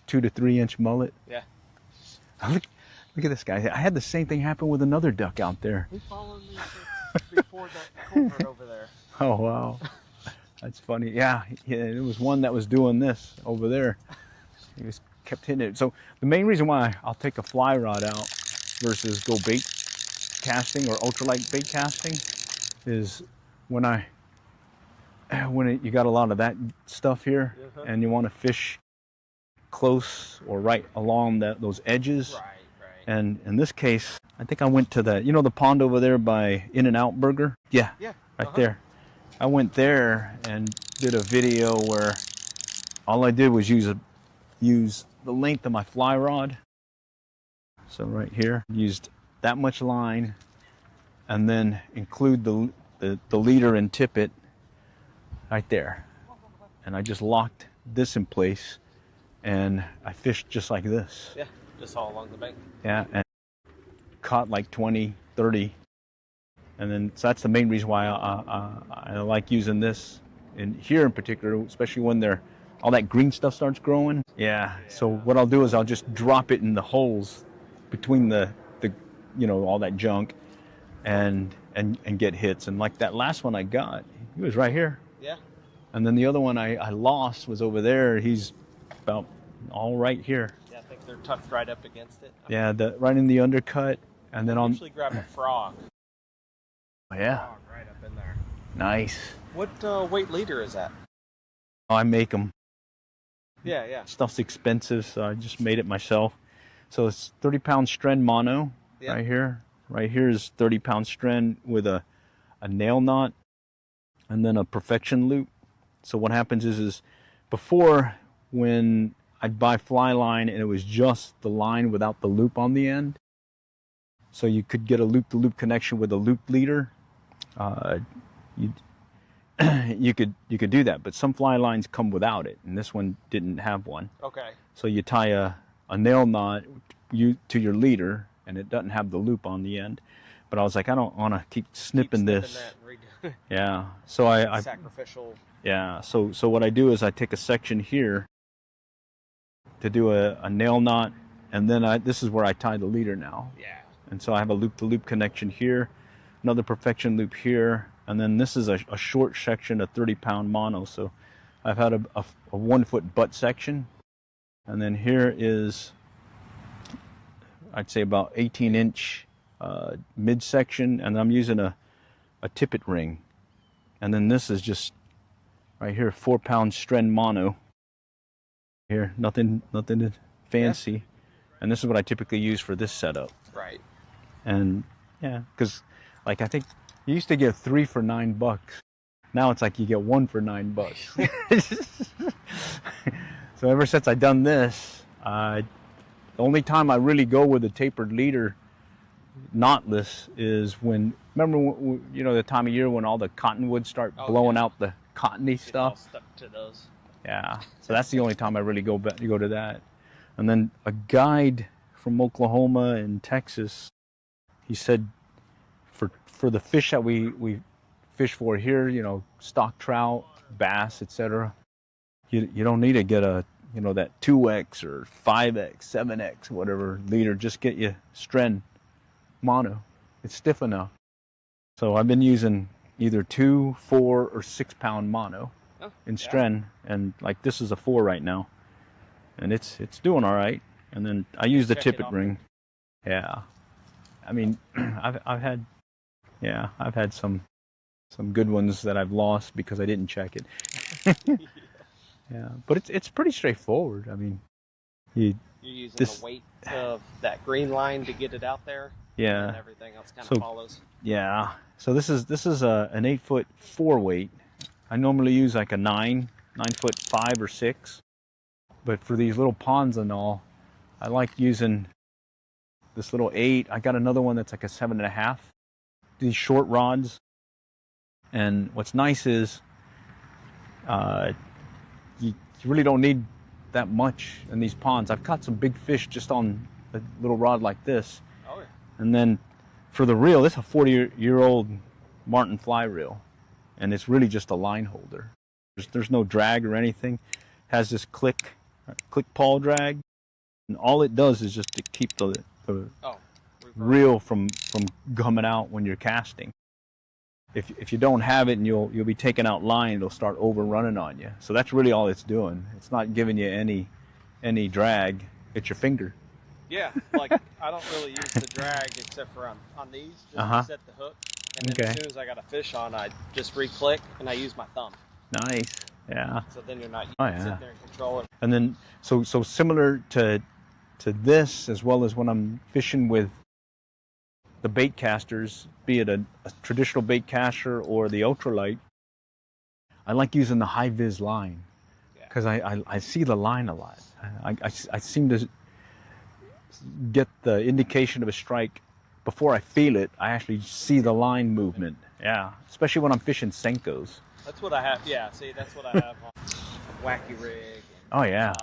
2 to 3 inch mullet. Yeah. Look at this guy. I had the same thing happen with another duck out there. He followed me before that culvert over there. Oh, wow. That's funny. Yeah, it was one that was doing this over there. He was kept hitting it. So the main reason why I'll take a fly rod out versus go bait casting or ultralight bait casting is when you got a lot of that stuff here and you want to fish close or right along those edges. Right. And in this case, I think I went to the pond over there by In-N-Out Burger? Yeah, right there. I went there and did a video where all I did was use the length of my fly rod. So right here, used that much line and then include the leader and tippet right there. And I just locked this in place and I fished just like this. Yeah, just all along the bank. Yeah, and caught like 20, 30. And then, so that's the main reason why I like using this in here in particular, especially when all that green stuff starts growing. Yeah, so what I'll do is I'll just drop it in the holes between the all that junk and get hits. And like that last one I got, he was right here. Yeah. And then the other one I lost was over there. He's about all right here. Yeah, I think they're tucked right up against it. Yeah, right in the undercut. And then I usually grab a frog. Oh, yeah. Frog right up in there. Nice. What weight leader is that? Oh, I make them. Yeah. Stuff's expensive, so I just made it myself. So it's 30-pound Stren mono right here. Right here is 30-pound Stren with a nail knot and then a perfection loop. So what happens is before, when I'd buy fly line and it was just the line without the loop on the end, so you could get a loop-to-loop connection with a loop leader. You could do that, but some fly lines come without it, and this one didn't have one. Okay. So you tie a nail knot to your leader, and it doesn't have the loop on the end. But I was like, I don't want to keep snipping this. That and redo it. Yeah. So I sacrificial. Yeah. So what I do is I take a section here to do a nail knot, and then this is where I tie the leader now. Yeah. And so I have a loop-to-loop connection here, another perfection loop here, and then this is a short section, a 30-pound mono. So I've had a 1-foot butt section, and then here is, I'd say about 18-inch midsection, and I'm using a tippet ring. And then this is just right here, 4-pound Stren mono. Here, nothing fancy. Yeah. And this is what I typically use for this setup. Right. And yeah, because like I think you used to get 3 for $9. Now it's like you get 1 for $9. So ever since I done this, the only time I really go with a tapered leader, knotless, is when, remember the time of year when all the cottonwoods start blowing out the cottony stuff. All stuck to those. Yeah, so that's the only time I really go to that. And then a guide from Oklahoma and Texas, he said for the fish that we fish for here, stock trout, bass, etc., you don't need to get that 2X or 5X, 7X, whatever leader. Just get you Stren mono. It's stiff enough. So I've been using either 2, 4, or 6-pound mono in Stren, and like this is a 4 right now, and it's doing all right. And then I use the tippet ring. Yeah, I mean, I've had some good ones that I've lost because I didn't check it. Yeah, but it's pretty straightforward. I mean, you're using the weight of that green line to get it out there. Yeah, and everything else kind of follows. Yeah, so this is an 8-foot 4 weight. I normally use like a 9-foot 5 or 6, but for these little ponds and all, I like using this little 8. I got another one that's like a 7.5. These short rods, and what's nice is you really don't need that much in these ponds. I've caught some big fish just on a little rod like this. Oh yeah. And then for the reel, this is a 40-year-old Martin fly reel, and it's really just a line holder. There's no drag or anything. It has this click pawl drag, and all it does is just to keep the reel from coming out when you're casting. If you don't have it and you'll be taking out line, it'll start overrunning on you. So that's really all it's doing. It's not giving you any drag. It's your finger. Yeah, like I don't really use the drag except for on these, just to set the hook. And then as soon as I got a fish on, I just re-click and I use my thumb. Nice. Yeah. So then you're not sitting there and control it. And then so similar to this, as well as when I'm fishing with the bait casters, be it a traditional bait caster or the ultralight, I like using the high vis line because I see the line a lot. I seem to get the indication of a strike before I feel it. I actually see the line movement. Yeah, especially when I'm fishing Senkos. That's what I have. Yeah, see, that's what I have on Wacky Rig. Oh yeah.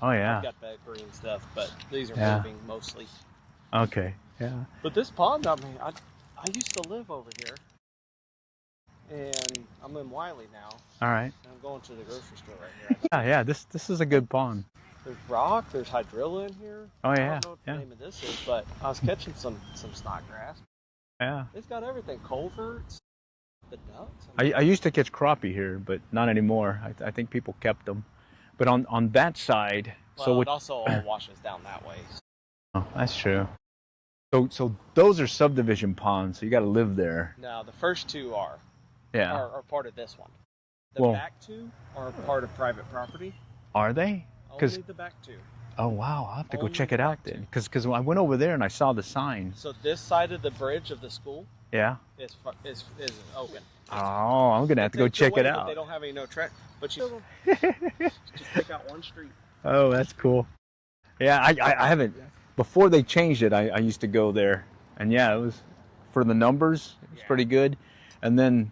Oh yeah. I've got that green stuff, but these are moving mostly. Okay. Yeah. But this pond, I mean, I used to live over here, and I'm in Wiley now. All right. And I'm going to the grocery store right here. Yeah. This is a good pond. There's rock. There's hydrilla in here. Oh yeah. I don't know what the name of this is, but I was catching some snodgrass. Yeah. It's got everything. Culverts. The ducks. I used to catch crappie here, but not anymore. I think people kept them. But on that side, well, it also all washes down that way. Oh, that's true. So those are subdivision ponds, so you got to live there. No, the first two are. Yeah. Are part of this one. The back two are part of private property. Are they? Only the back two. Oh wow, I'll have to go check it out then. Because I went over there and I saw the sign. So this side of the bridge of the school. Yeah. Is open. Oh, I'm gonna have to go check it out. They don't have any track, but you just take out one street. Oh, that's cool. Yeah, I haven't. Before they changed it, I used to go there, and yeah, it was for the numbers. It was pretty good. And then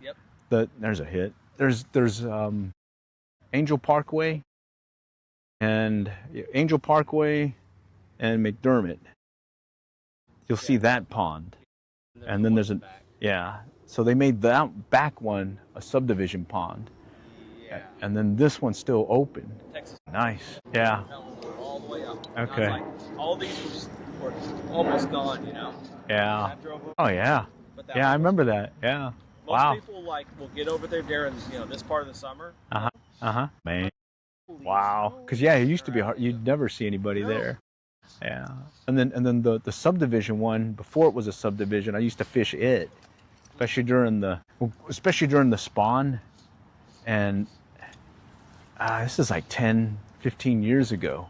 there's a hit. There's Angel Parkway and McDermott. You'll see that pond, and then there's So they made that back one a subdivision pond. Yeah. And then this one's still open. Texas. Nice. Yeah. All the way up. Okay. Like, all these were almost gone, you know? Yeah. Oh yeah. Yeah, I remember that. Yeah. Most people will get over there during this part of the summer. Man. Wow. Because it used to be hard. You'd never see anybody there. Yeah. And then the subdivision one, before it was a subdivision, I used to fish it. Especially during the spawn, and this is like 10, 15 years ago,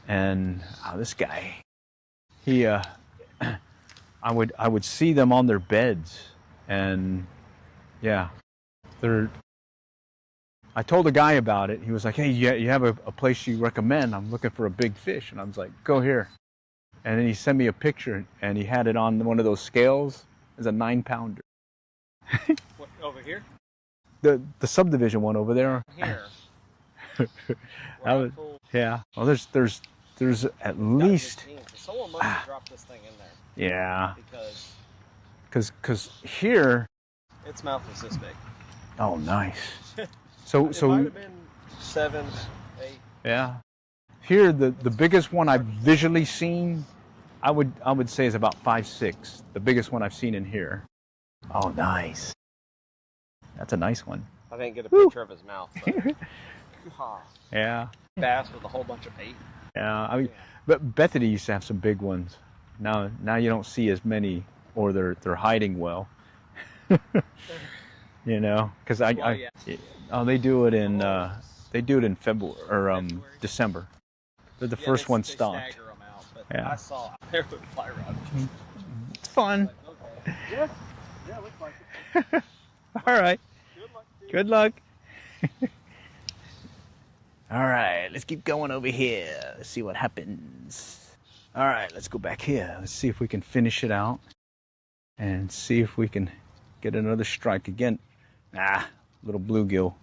and this guy, I would see them on their beds, and I told a guy about it. He was like, "Hey, you have a place you recommend? I'm looking for a big fish," and I was like, "Go here," and then he sent me a picture, and he had it on one of those scales. It's a 9-pounder. What, over here? The subdivision one over there. Here. Yeah. Well, there's at least. Someone must have dropped this thing in there. Yeah. Because here. Its mouth is this big. Oh, nice. So it might have been 7, 8. Yeah. Here, the biggest one I've visually seen, I would say is about 5, 6. The biggest one I've seen in here. Oh, nice. That's a nice one. I didn't get a picture of his mouth. Yeah. Bass with a whole bunch of bait. Yeah, I mean, but Bethany used to have some big ones. Now you don't see as many, or they're hiding well. Because they do it in February or December. They're the first one stocked. Stagger them out, but I saw there with fly rod. It's fun. Like, okay. Yeah, looks like it. All right. Good luck. All right, let's keep going over here. Let's see what happens. All right, let's go back here. Let's see if we can finish it out and see if we can get another strike again. Little bluegill.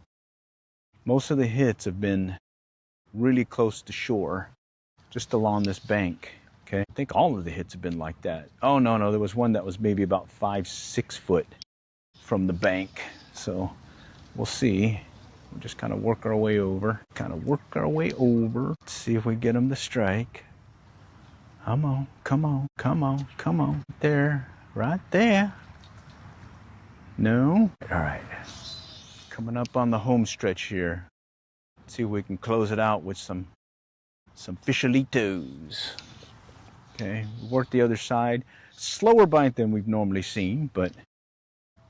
Most of the hits have been really close to shore, just along this bank. Okay, I think all of the hits have been like that. Oh, no, there was one that was maybe about 5, 6 foot from the bank. So we'll see We'll just kind of work our way over. Let's see if we get him to strike. Come on, come on, come on, come on. There, right there. No? All right. Coming up on the home stretch here. Let's see if we can close it out with some fishalitos. Okay, work the other side. Slower bite than we've normally seen, but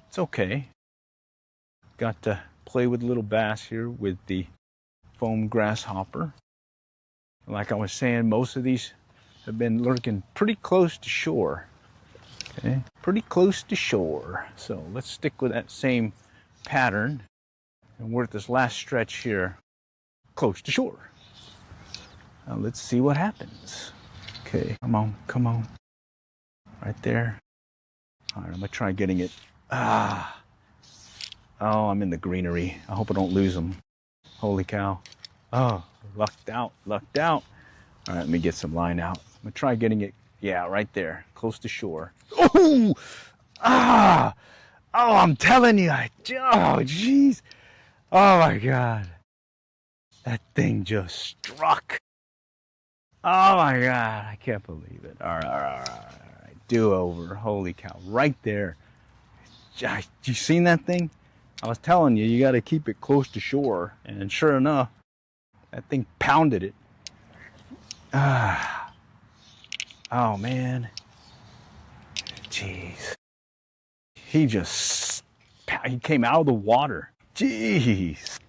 it's okay. Got to play with little bass here with the foam grasshopper. Like I was saying, most of these have been lurking pretty close to shore. Okay, pretty close to shore. So let's stick with that same pattern and work this last stretch here close to shore. Now let's see what happens. Okay, come on, come on. Right there. All right, I'm gonna try getting it. Oh, I'm in the greenery. I hope I don't lose them. Holy cow. Oh, lucked out. All right, let me get some line out. I'm gonna try getting it, yeah, right there, close to shore. Oh, oh, I'm telling you, oh, jeez. Oh my God. That thing just struck. Oh my God, I can't believe it. All right. Do over. Holy cow, right there. You seen that thing? I was telling you, you got to keep it close to shore. And sure enough, that thing pounded it. Oh man. Jeez. He came out of the water. Jeez.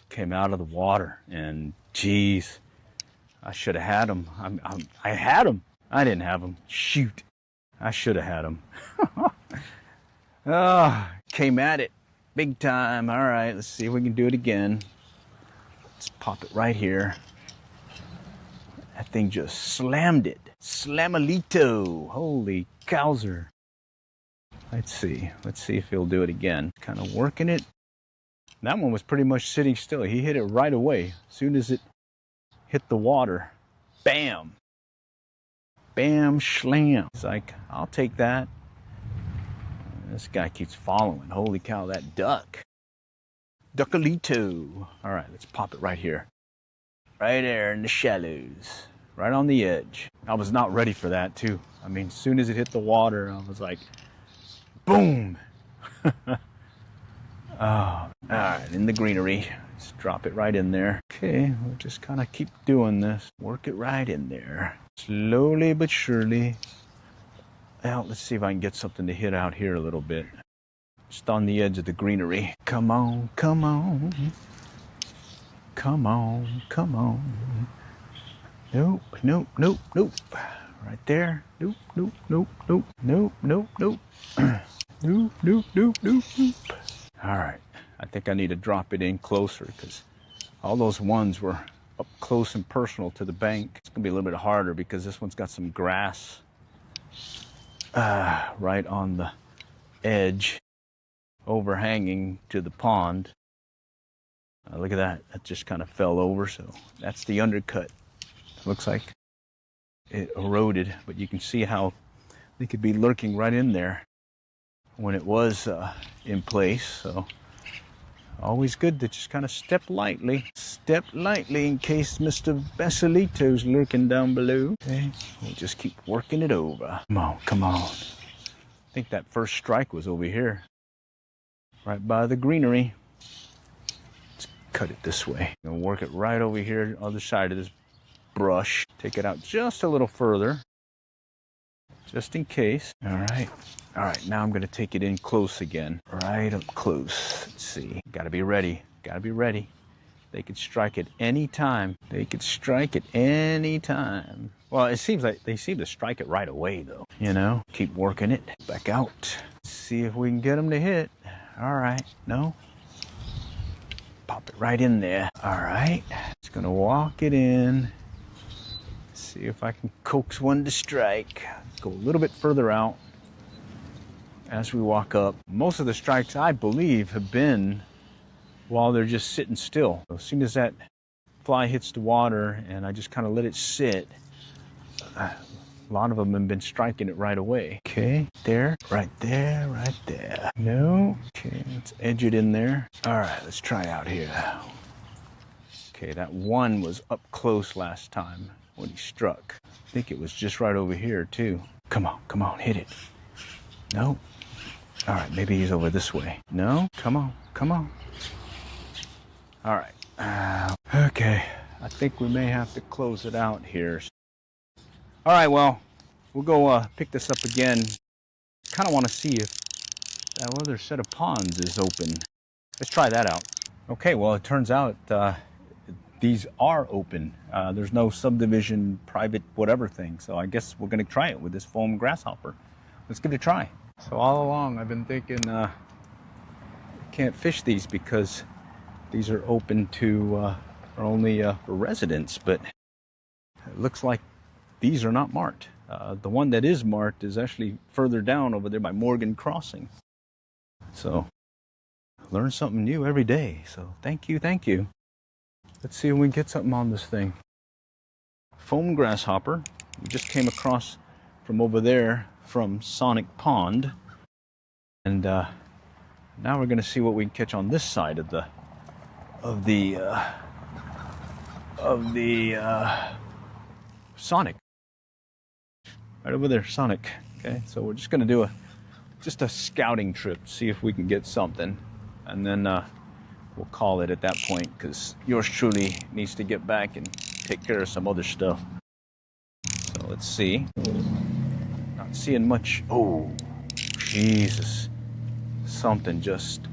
Came out of the water and jeez. I should have had him. I had him. I didn't have him. Shoot. I should have had him. Came at it big time. All right, let's see if we can do it again. Let's pop it right here. That thing just slammed it. Slamalito. Holy cowser. Let's see if he'll do it again. Kind of working it. That one was pretty much sitting still. He hit it right away. As soon as it hit the water, bam. Bam, schlam. It's like, I'll take that. This guy keeps following. Holy cow, that duck. Duckalito. All right, let's pop it right here. Right there in the shallows. Right on the edge. I was not ready for that, too. I mean, as soon as it hit the water, I was like, boom. Oh, all right, in the greenery. Let's drop it right in there. Okay, we'll just kind of keep doing this. Work it right in there. Slowly but surely. Well, let's see if I can get something to hit out here a little bit. Just on the edge of the greenery. Come on, come on. Come on, come on. Nope, nope, nope, nope. Right there. Nope, nope, nope, nope. Nope, nope, nope. Nope, nope, nope, nope, nope. All right, I think I need to drop it in closer because all those ones were up close and personal to the bank. It's gonna be a little bit harder because this one's got some grass right on the edge, overhanging to the pond. Look at that, that just kind of fell over, so that's the undercut. Looks like it eroded, but you can see how they could be lurking right in there when it was in place. So always good to just kind of step lightly in case Mr. Basilito's lurking down below. Okay, we'll just keep working it over. Come on, come on. I think that first strike was over here, right by the greenery. Let's cut it this way. I'm gonna work it right over here, other side of this brush. Take it out just a little further, just in case. All right, now I'm gonna take it in close again, right up close. Let's see, gotta be ready. They could strike at any time. Well, it seems like they seem to strike it right away though, you know. Keep working it back out. See if we can get them to hit. All right, no, pop it right in there. All right, just gonna walk it in. See if I can coax one to strike. Let's go a little bit further out as we walk up. Most of the strikes, I believe, have been while they're just sitting still. As soon as that fly hits the water and I just kind of let it sit, A lot of them have been striking it right away. Okay, there, right there, right there. No. Okay, let's edge it in there. All right, let's try out here. Okay, that one was up close last time when he struck. I think it was just right over here too. Come on, hit it. No. All right, maybe he's over this way. No, come on. All right. Okay, I think we may have to close it out here. All right, well, we'll go pick this up again. Kind of want to see if that other set of ponds is open. Let's try that out. Okay, well, it turns out these are open. There's no subdivision, private, whatever thing. So I guess we're going to try it with this foam grasshopper. Let's give it a try. So all along I've been thinking can't fish these because these are open to are only for residents, but it looks like these are not marked. The one that is marked is actually further down over there by Morgan Crossing. So learn something new every day. So thank you. Let's see if we can get something on this thing. Foam grasshopper. We just came across from over there from Sonic Pond, and now we're going to see what we can catch on this side of the Sonic. Right over there, Sonic. Okay, so we're just going to do just a scouting trip, see if we can get something, and then we'll call it at that point, because yours truly needs to get back and take care of some other stuff. So let's see. Not seeing much. Oh, Jesus. Something just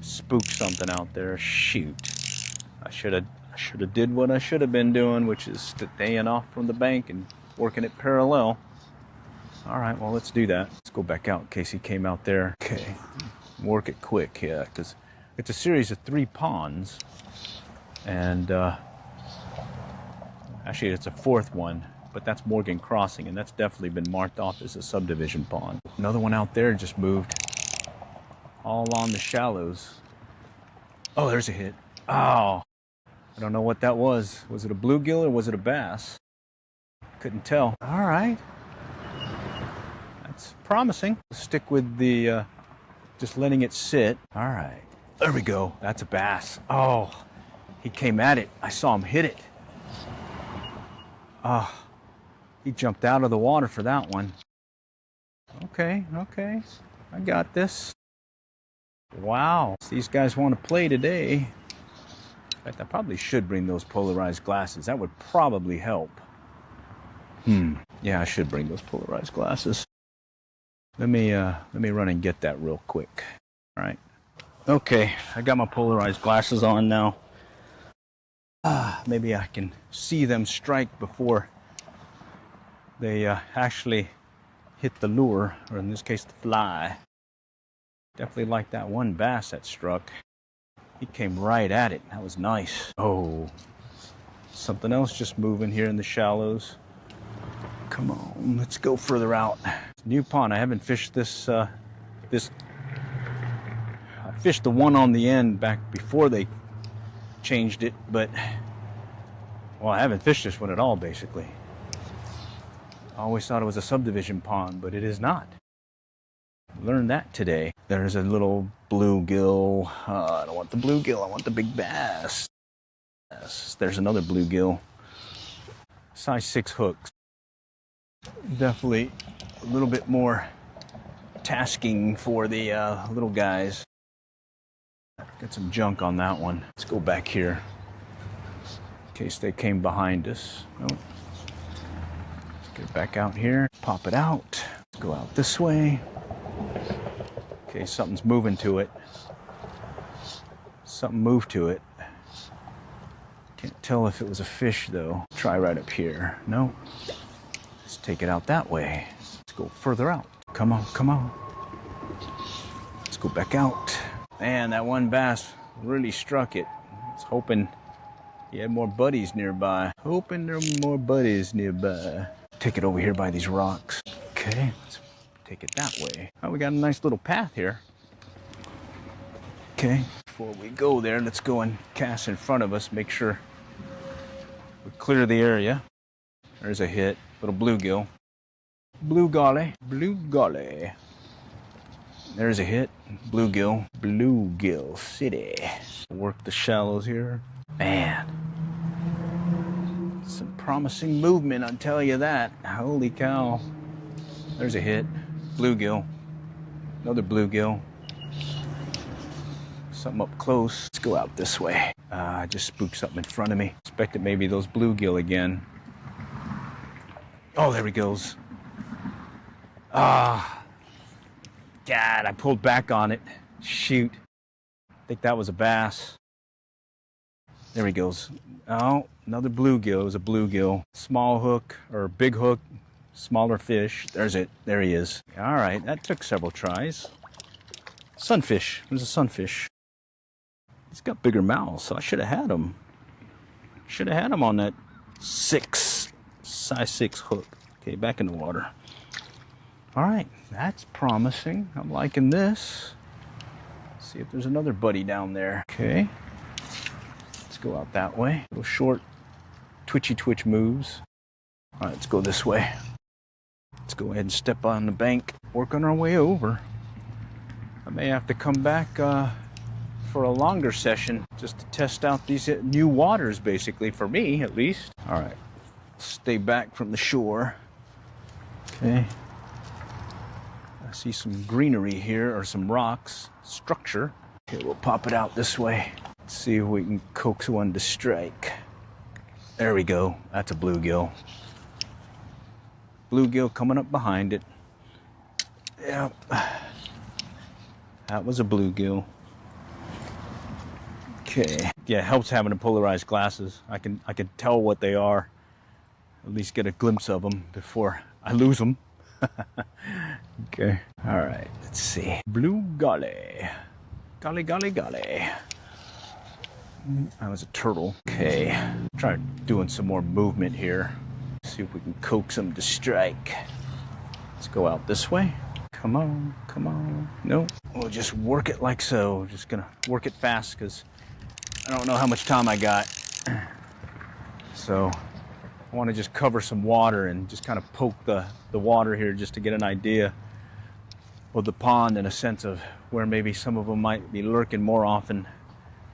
spooked something out there. Shoot. I should have did what I should have been doing, which is staying off from the bank and working it parallel. All right, well, let's do that. Let's go back out in case he came out there. Okay, work it quick, yeah, because it's a series of 3 ponds, and actually it's a 4th one, but that's Morgan Crossing, and that's definitely been marked off as a subdivision pond. Another one out there just moved all along the shallows. Oh, there's a hit. Oh, I don't know what that was. Was it a bluegill or was it a bass? Couldn't tell. All right, that's promising. Stick with the just letting it sit. All right, there we go. That's a bass. Oh, he came at it. I saw him hit it. Oh, he jumped out of the water for that one. Okay, I got this. Wow, these guys want to play today. In fact, I probably should bring those polarized glasses. That would probably help. Yeah, I should bring those polarized glasses. Let me run and get that real quick. All right. Okay, I got my polarized glasses on now. Maybe I can see them strike before they actually hit the lure, or in this case, the fly. Definitely like that one bass that struck. He came right at it. That was nice. Oh, something else just moving here in the shallows. Come on, let's go further out. New pond. I haven't fished this. I fished the one on the end back before they changed it, but well, I haven't fished this one at all, basically. I always thought it was a subdivision pond, but it is not. Learned that today. There's a little bluegill. I don't want the bluegill, I want the big bass. Yes, there's another bluegill. Size 6 hooks. Definitely a little bit more tasking for the little guys. Got some junk on that one. Let's go back here in case they came behind us. Oh. Let's get back out here. Pop it out. Let's go out this way. Okay, something's moving to it. Something moved to it. Can't tell if it was a fish though. Try right up here. No. Let's take it out that way. Let's go further out. Come on. Let's go back out. Man, that one bass really struck it. I was hoping he had more buddies nearby. Hoping there were more buddies nearby. Take it over here by these rocks. Okay, let's take it that way. Oh, we got a nice little path here. Okay, before we go there, let's go and cast in front of us. Make sure we clear the area. There's a hit, little bluegill. Blue golly. Blue golly. There's a hit. Bluegill. Bluegill City. Work the shallows here. Man. Some promising movement, I'll tell you that. Holy cow. There's a hit. Bluegill. Another bluegill. Something up close. Let's go out this way. I just spooked something in front of me. Expected maybe those bluegill again. Oh, there he goes. Ah. God, I pulled back on it. Shoot. I think that was a bass. There he goes. Oh, another bluegill. It was a bluegill. Small hook, or big hook, smaller fish. There's it. There he is. All right, that took several tries. Sunfish. There's a sunfish. He's got bigger mouths, so I should have had him. Should have had him on that size 6 hook. Okay, back in the water. All right, that's promising. I'm liking this. Let's see if there's another buddy down there. Okay. Let's go out that way. Little short, twitchy twitch moves. All right, let's go this way. Let's go ahead and step on the bank. Work on our way over. I may have to come back for a longer session just to test out these new waters, basically, for me at least. All right, stay back from the shore. Okay. I see some greenery here, or some rocks, structure. Okay, we'll pop it out this way. Let's see if we can coax one to strike. There we go. That's a bluegill. Bluegill coming up behind it. Yep. That was a bluegill. Okay. Yeah, it helps having the polarized glasses. I can tell what they are. At least get a glimpse of them before I lose them. Okay. All right. Let's see. Blue golly. Golly, golly, golly. That was a turtle. Okay. Try doing some more movement here. See if we can coax them to strike. Let's go out this way. Come on. Come on. No. We'll just work it like so. Just gonna work it fast because I don't know how much time I got. So I want to just cover some water and just kind of poke the water here just to get an idea of the pond in a sense of where maybe some of them might be lurking more often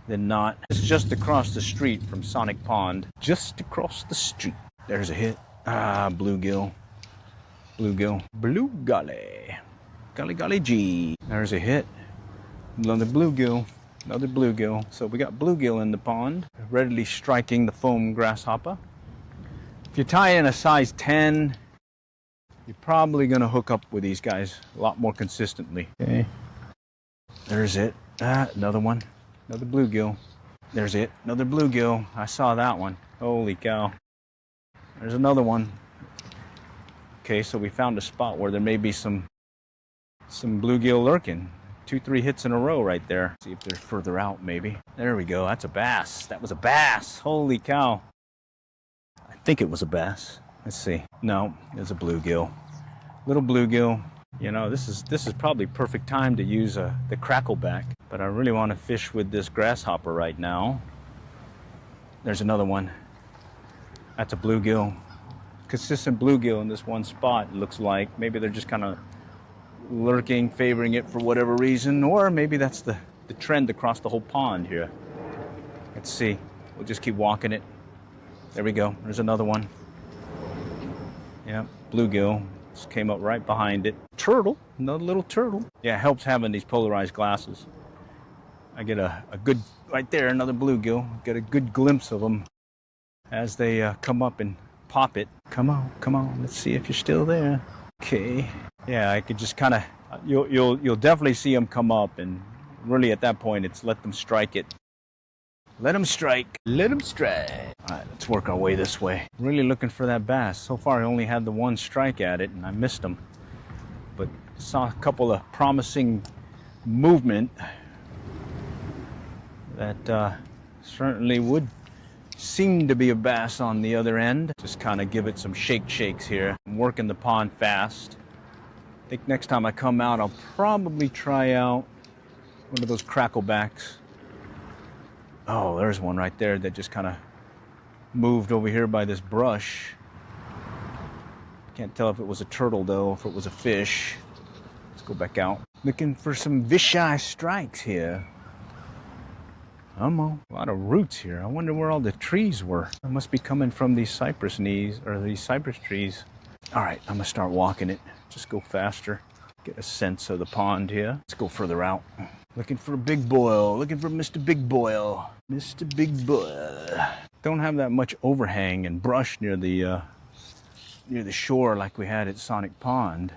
than not. It's just across the street from Sonic Pond. Just across the street. There's a hit. Ah, bluegill. Bluegill. Blue golly. Golly golly gee. There's a hit. Another bluegill. Another bluegill. So we got bluegill in the pond, readily striking the foam grasshopper. If you tie in a size 10, you're probably going to hook up with these guys a lot more consistently. Okay. There's it. Ah, another one. Another bluegill. There's it. Another bluegill. I saw that one. Holy cow. There's another one. Okay, so we found a spot where there may be some bluegill lurking. 2-3 hits in a row right there. See if they're further out maybe. There we go. That's a bass. That was a bass. Holy cow. I think it was a bass. Let's see. No, it's a bluegill. Little bluegill. You know, this is probably perfect time to use the crackleback, but I really want to fish with this grasshopper right now. There's another one. That's a bluegill. Consistent bluegill in this one spot, it looks like. Maybe they're just kind of lurking, favoring it for whatever reason, or maybe that's the trend across the whole pond here. Let's see. We'll just keep walking it. There we go. There's another one. Yeah, bluegill. Just came up right behind it. Turtle. Another little turtle. Yeah, it helps having these polarized glasses. I get a good, right there, another bluegill. Get a good glimpse of them as they come up and pop it. Come on, come on. Let's see if you're still there. Okay. Yeah, I could just kind of, you'll definitely see them come up, and really at that point, it's let them strike it. Let them strike. Let them strike. All right, let's work our way this way. Really looking for that bass. So far, I only had the one strike at it, and I missed him. But saw a couple of promising movement that certainly would seem to be a bass on the other end. Just kind of give it some shakes here. I'm working the pond fast. I think next time I come out, I'll probably try out one of those cracklebacks. Oh, there's one right there that just kind of moved over here by this brush. Can't tell if it was a turtle though, if it was a fish. Let's go back out. Looking for some vishai strikes here. A lot of roots here. I wonder where all the trees were. It must be coming from these cypress knees, or these cypress trees. All right, I'm gonna start walking it. Just go faster. Get a sense of the pond here. Let's go further out. Looking for a big boil. Looking for Mr. Big Boil. Mr. Big Boil. Don't have that much overhang and brush near the shore like we had at Sonic Pond.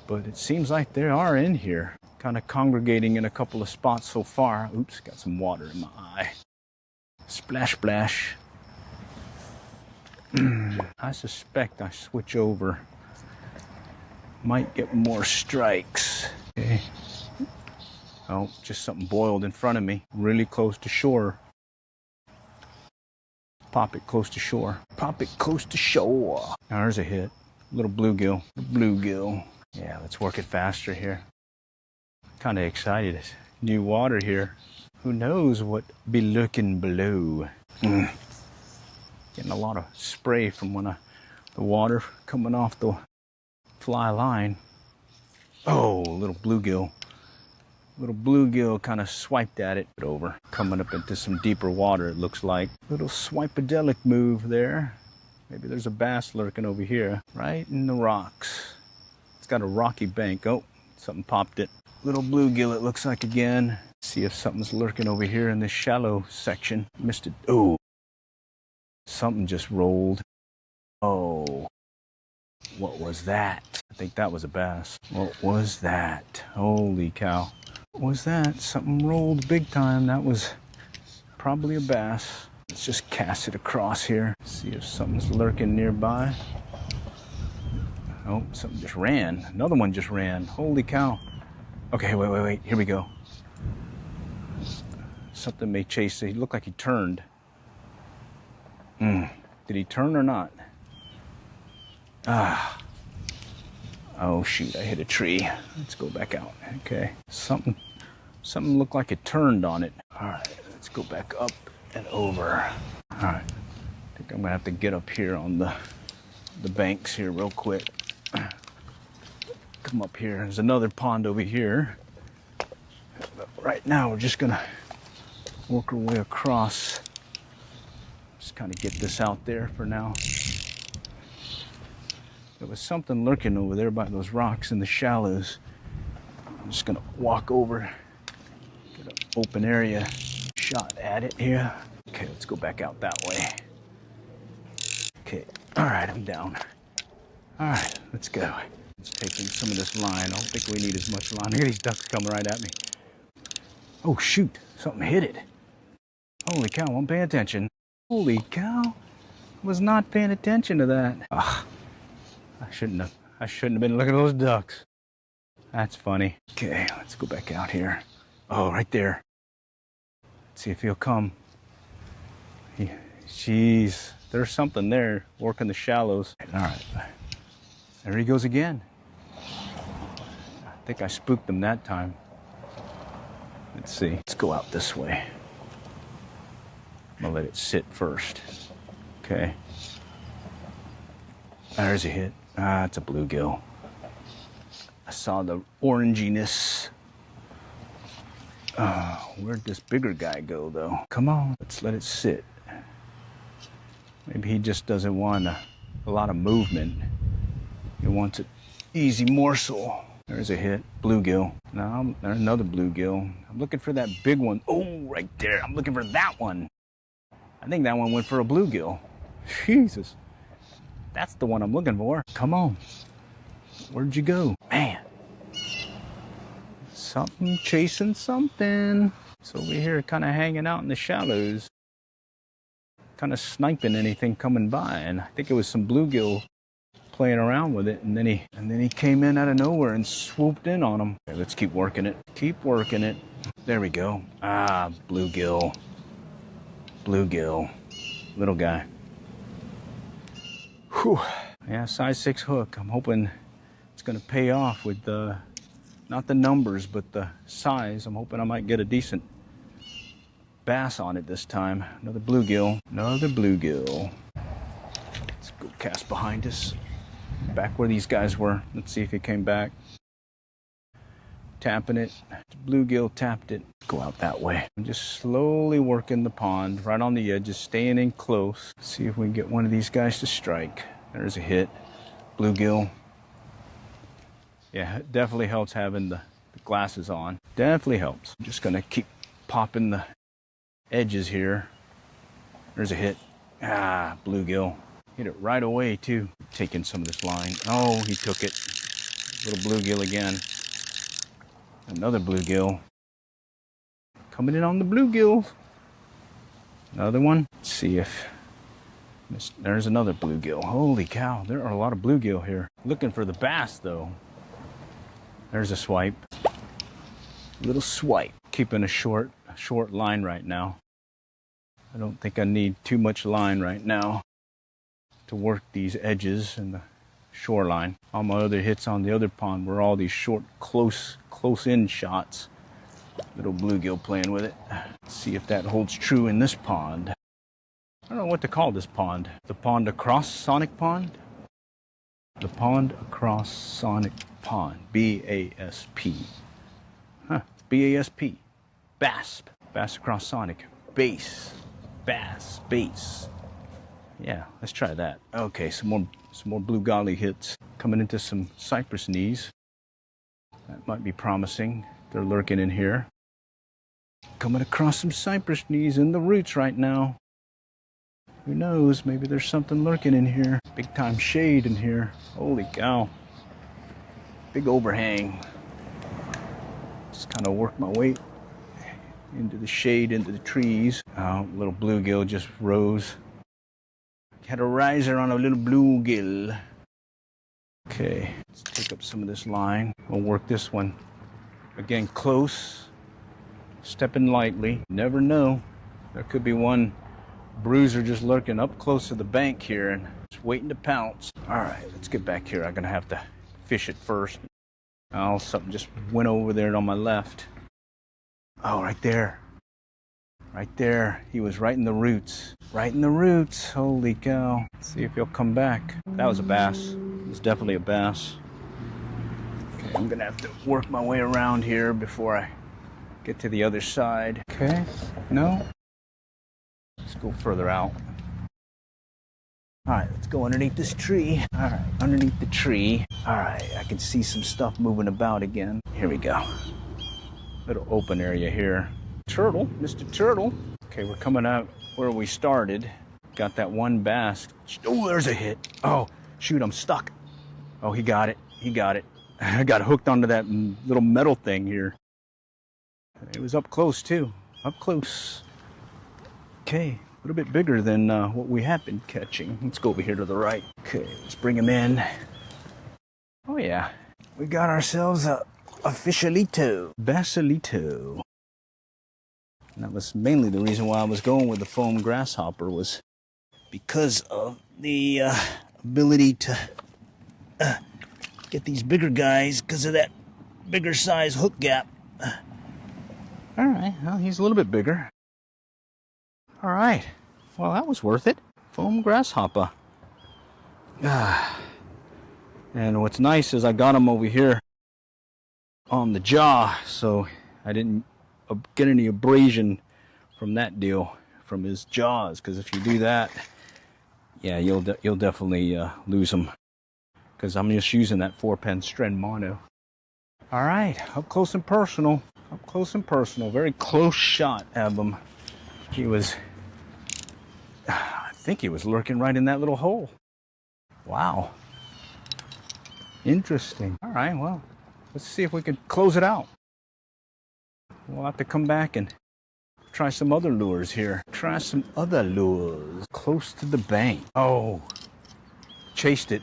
But it seems like they are in here. Kind of congregating in a couple of spots so far. Oops, got some water in my eye. Splash, splash. I suspect I switch over. Might get more strikes. Okay. Oh, just something boiled in front of me. Really close to shore. Pop it close to shore. Pop it close to shore. Now there's a hit. Little bluegill. Bluegill. Yeah, let's work it faster here. Kind of excited. It's new water here. Who knows what be lurking below. Getting a lot of spray from the water coming off the fly line. Oh, little bluegill. Little bluegill kind of swiped at it over. Coming up into some deeper water, it looks like. Little swipadelic move there. Maybe there's a bass lurking over here, right in the rocks. It's got a rocky bank. Oh, something popped it. Little bluegill it looks like again. See if something's lurking over here in this shallow section. Missed it. Oh, something just rolled. Oh, what was that? I think that was a bass. What was that? Holy cow. What was that? Something rolled big time. That was probably a bass. Let's just cast it across here. See if something's lurking nearby. Oh, something just ran. Another one just ran. Holy cow. Okay, wait. Here we go. Something may chase. He looked like he turned. Did he turn or not? Ah. Oh, shoot. I hit a tree. Let's go back out. Okay. Something looked like it turned on it. All right. Let's go back up and over. All right. I think I'm going to have to get up here on the banks here real quick. Come up here. There's another pond over here. But right now, we're just going to work our way across. Just kind of get this out there for now. There was something lurking over there by those rocks in the shallows. I'm just going to walk over, get an open area shot at it here. Okay, let's go back out that way. Okay, all right, I'm down. All right, let's go. Let's take in some of this line. I don't think we need as much line. Look at these ducks coming right at me. Oh, shoot, something hit it. Holy cow, I'm paying attention. Holy cow, was not paying attention to that. Ugh. I shouldn't have been looking at those ducks. That's funny. Okay, let's go back out here. Oh, right there. Let's see if he'll come. Jeez, there's something there working the shallows. All right, there he goes again. I think I spooked him that time. Let's see. Let's go out this way. I'm gonna let it sit first. Okay. There's a hit. Ah, it's a bluegill. I saw the oranginess. Where'd this bigger guy go, though? Come on, let's let it sit. Maybe he just doesn't want a lot of movement. He wants an easy morsel. There's a hit. Bluegill. Now, there's another bluegill. I'm looking for that big one. Oh, right there. I'm looking for that one. I think that one went for a bluegill. Jesus. That's the one I'm looking for. Come on. Where'd you go? Man. Something chasing something. It's over here kind of hanging out in the shallows. Kind of sniping anything coming by. And I think it was some bluegill playing around with it. And then he came in out of nowhere and swooped in on him. Okay, let's keep working it. Keep working it. There we go. Ah, bluegill. Bluegill. Little guy. Whew. Yeah, size 6 hook. I'm hoping it's going to pay off with the, not the numbers, but the size. I'm hoping I might get a decent bass on it this time. Another bluegill. Another bluegill. Let's go cast behind us. Back where these guys were. Let's see if he came back. Tapping it. Bluegill tapped it. Go out that way. I'm just slowly working the pond right on the edge, just staying in close. See if we can get one of these guys to strike. There's a hit. Bluegill. Yeah, it definitely helps having the glasses on. Definitely helps. I'm just gonna keep popping the edges here. There's a hit. Ah, bluegill. Hit it right away too. Taking some of this line. Oh, he took it. Little bluegill again. Another bluegill. Coming in on the bluegill. Another one. Let's see if... There's another bluegill. Holy cow, there are a lot of bluegill here. Looking for the bass though. There's a swipe. Little swipe. Keeping a short line right now. I don't think I need too much line right now to work these edges and the shoreline. All my other hits on the other pond were all these short, close in shots. Little bluegill playing with it. Let's see if that holds true in this pond. I don't know what to call this pond. The pond across Sonic Pond? The pond across Sonic Pond. B-A-S-P. Huh, B-A-S-P. Basp. Bass across Sonic. Bass. Bass. Bass. Yeah, let's try that. Okay, some more blue golly hits. Coming into some cypress knees. That might be promising. They're lurking in here. Coming across some cypress knees in the roots right now. Who knows? Maybe there's something lurking in here. Big time shade in here. Holy cow. Big overhang. Just kind of work my way into the shade, into the trees. Oh, little bluegill just rose. Had a riser on a little bluegill. Okay, let's take up some of this line. We'll work this one. Again, close. Stepping lightly. Never know. There could be one bruiser just lurking up close to the bank here and just waiting to pounce. All right, let's get back here. I'm gonna have to fish it first. Oh, something just went over there on my left. Oh, right there. Right there. He was right in the roots. Right in the roots. Holy cow. Let's see if he'll come back. That was a bass. It was definitely a bass. Okay, I'm gonna have to work my way around here before I get to the other side. Okay, no. Let's go further out. All right, let's go underneath this tree. All right, underneath the tree. All right, I can see some stuff moving about again. Here we go. Little open area here. Turtle, Mr. Turtle. Okay, we're coming out where we started. Got that one bass. Oh, there's a hit. Oh, shoot, I'm stuck. Oh, he got it. He got it. I got hooked onto that little metal thing here. It was up close, too. Up close. Okay, a little bit bigger than what we have been catching. Let's go over here to the right. Okay, let's bring him in. Oh, yeah. We got ourselves a fishalito. Basilito. And that was mainly the reason why I was going with the foam grasshopper, was because of the ability to get these bigger guys because of that bigger size hook gap. All right, well, he's a little bit bigger. All right, well, that was worth it. Foam grasshopper. And what's nice is I got him over here on the jaw, so I didn't get any abrasion from that deal, from his jaws, because if you do that, yeah, you'll definitely lose them, because I'm just using that 4-pen Stren mono. All right, up close and personal. Up close and personal. Very close shot of him. He was, I think he was lurking right in that little hole. Wow. Interesting. All right, well, let's see if we can close it out. We'll have to come back and try some other lures here. Try some other lures close to the bank. Oh, chased it.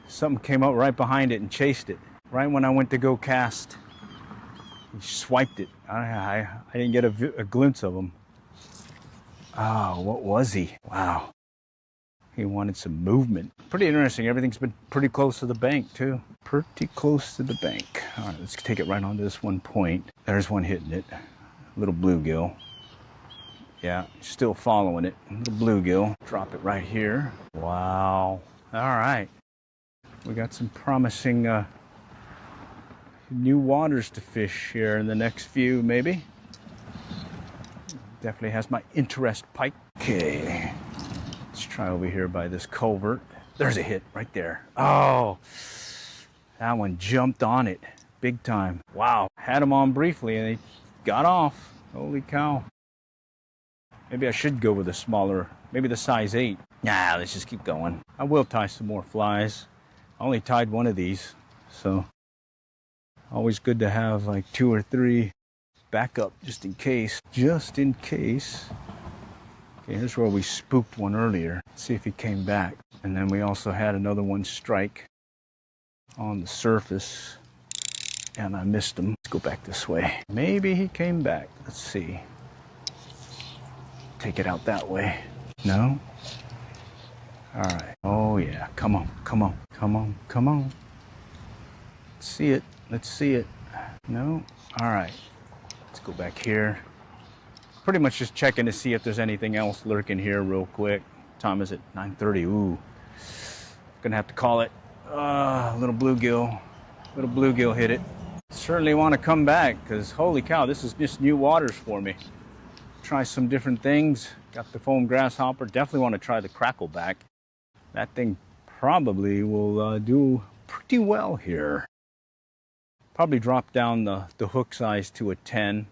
Something came up right behind it and chased it. Right when I went to go cast, he swiped it. I didn't get a glimpse of him. Oh, what was he? Wow. He wanted some movement. Pretty interesting. Everything's been pretty close to the bank, too. Pretty close to the bank. All right, let's take it right onto this one point. There's one hitting it. Little bluegill. Yeah, still following it. Little bluegill. Drop it right here. Wow. All right. we got some promising new waters to fish here in the next few, maybe. Definitely has my interest pike. Okay, let's try over here by this culvert. There's a hit right there. Oh, that one jumped on it big time. Wow, had him on briefly and he got off. Holy cow. Maybe I should go with a smaller, maybe the size 8. Nah, let's just keep going. I will tie some more flies. I only tied one of these, so always good to have like 2 or 3 backup just in case. Just in case. Okay, here's where we spooked one earlier. Let's see if he came back. And then we also had another one strike on the surface. And I missed him. Let's go back this way. Maybe he came back. Let's see. Take it out that way. No? All right. Oh, yeah. Come on. Come on. Come on. Come on. Let's see it. Let's see it. No? All right. Let's go back here. Pretty much just checking to see if there's anything else lurking here real quick. Time is it? 9:30. Ooh. Gonna have to call it. Little bluegill. Little bluegill hit it. Certainly want to come back because holy cow, this is just new waters for me. Try some different things. Got the foam grasshopper. Definitely want to try the crackleback. That thing probably will do pretty well here. Probably drop down the hook size to a 10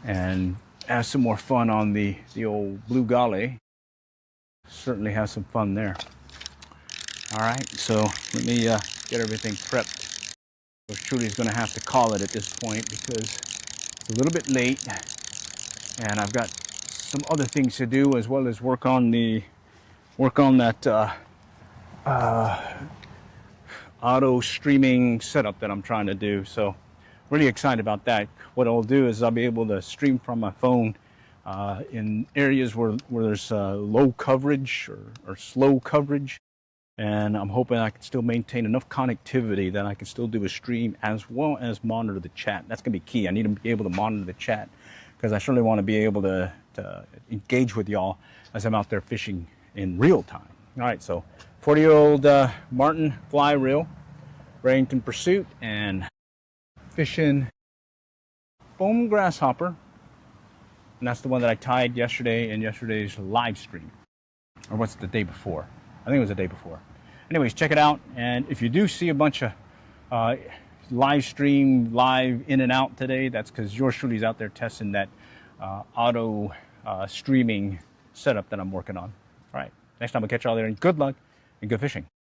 and have some more fun on the old blue golly. Certainly have some fun there. All right, so let me get everything prepped. Truly's going to have to call it at this point because it's a little bit late and I've got some other things to do as well as work on that auto streaming setup that I'm trying to do. So really excited about that. What I'll do is I'll be able to stream from my phone in areas where there's low coverage or slow coverage. And I'm hoping I can still maintain enough connectivity that I can still do a stream as well as monitor the chat. That's going to be key. I need to be able to monitor the chat because I certainly want to be able to engage with y'all as I'm out there fishing in real time. All right, so 40-year-old Martin fly reel, Barrington Pursuit, and fishing foam grasshopper. And that's the one that I tied yesterday in yesterday's live stream. Or what's the day before? I think it was the day before. Anyways, check it out. And if you do see a bunch of live stream, live in and out today, that's because yours truly's out there testing that auto streaming setup that I'm working on. All right, next time I'll catch y'all there, and good luck and good fishing.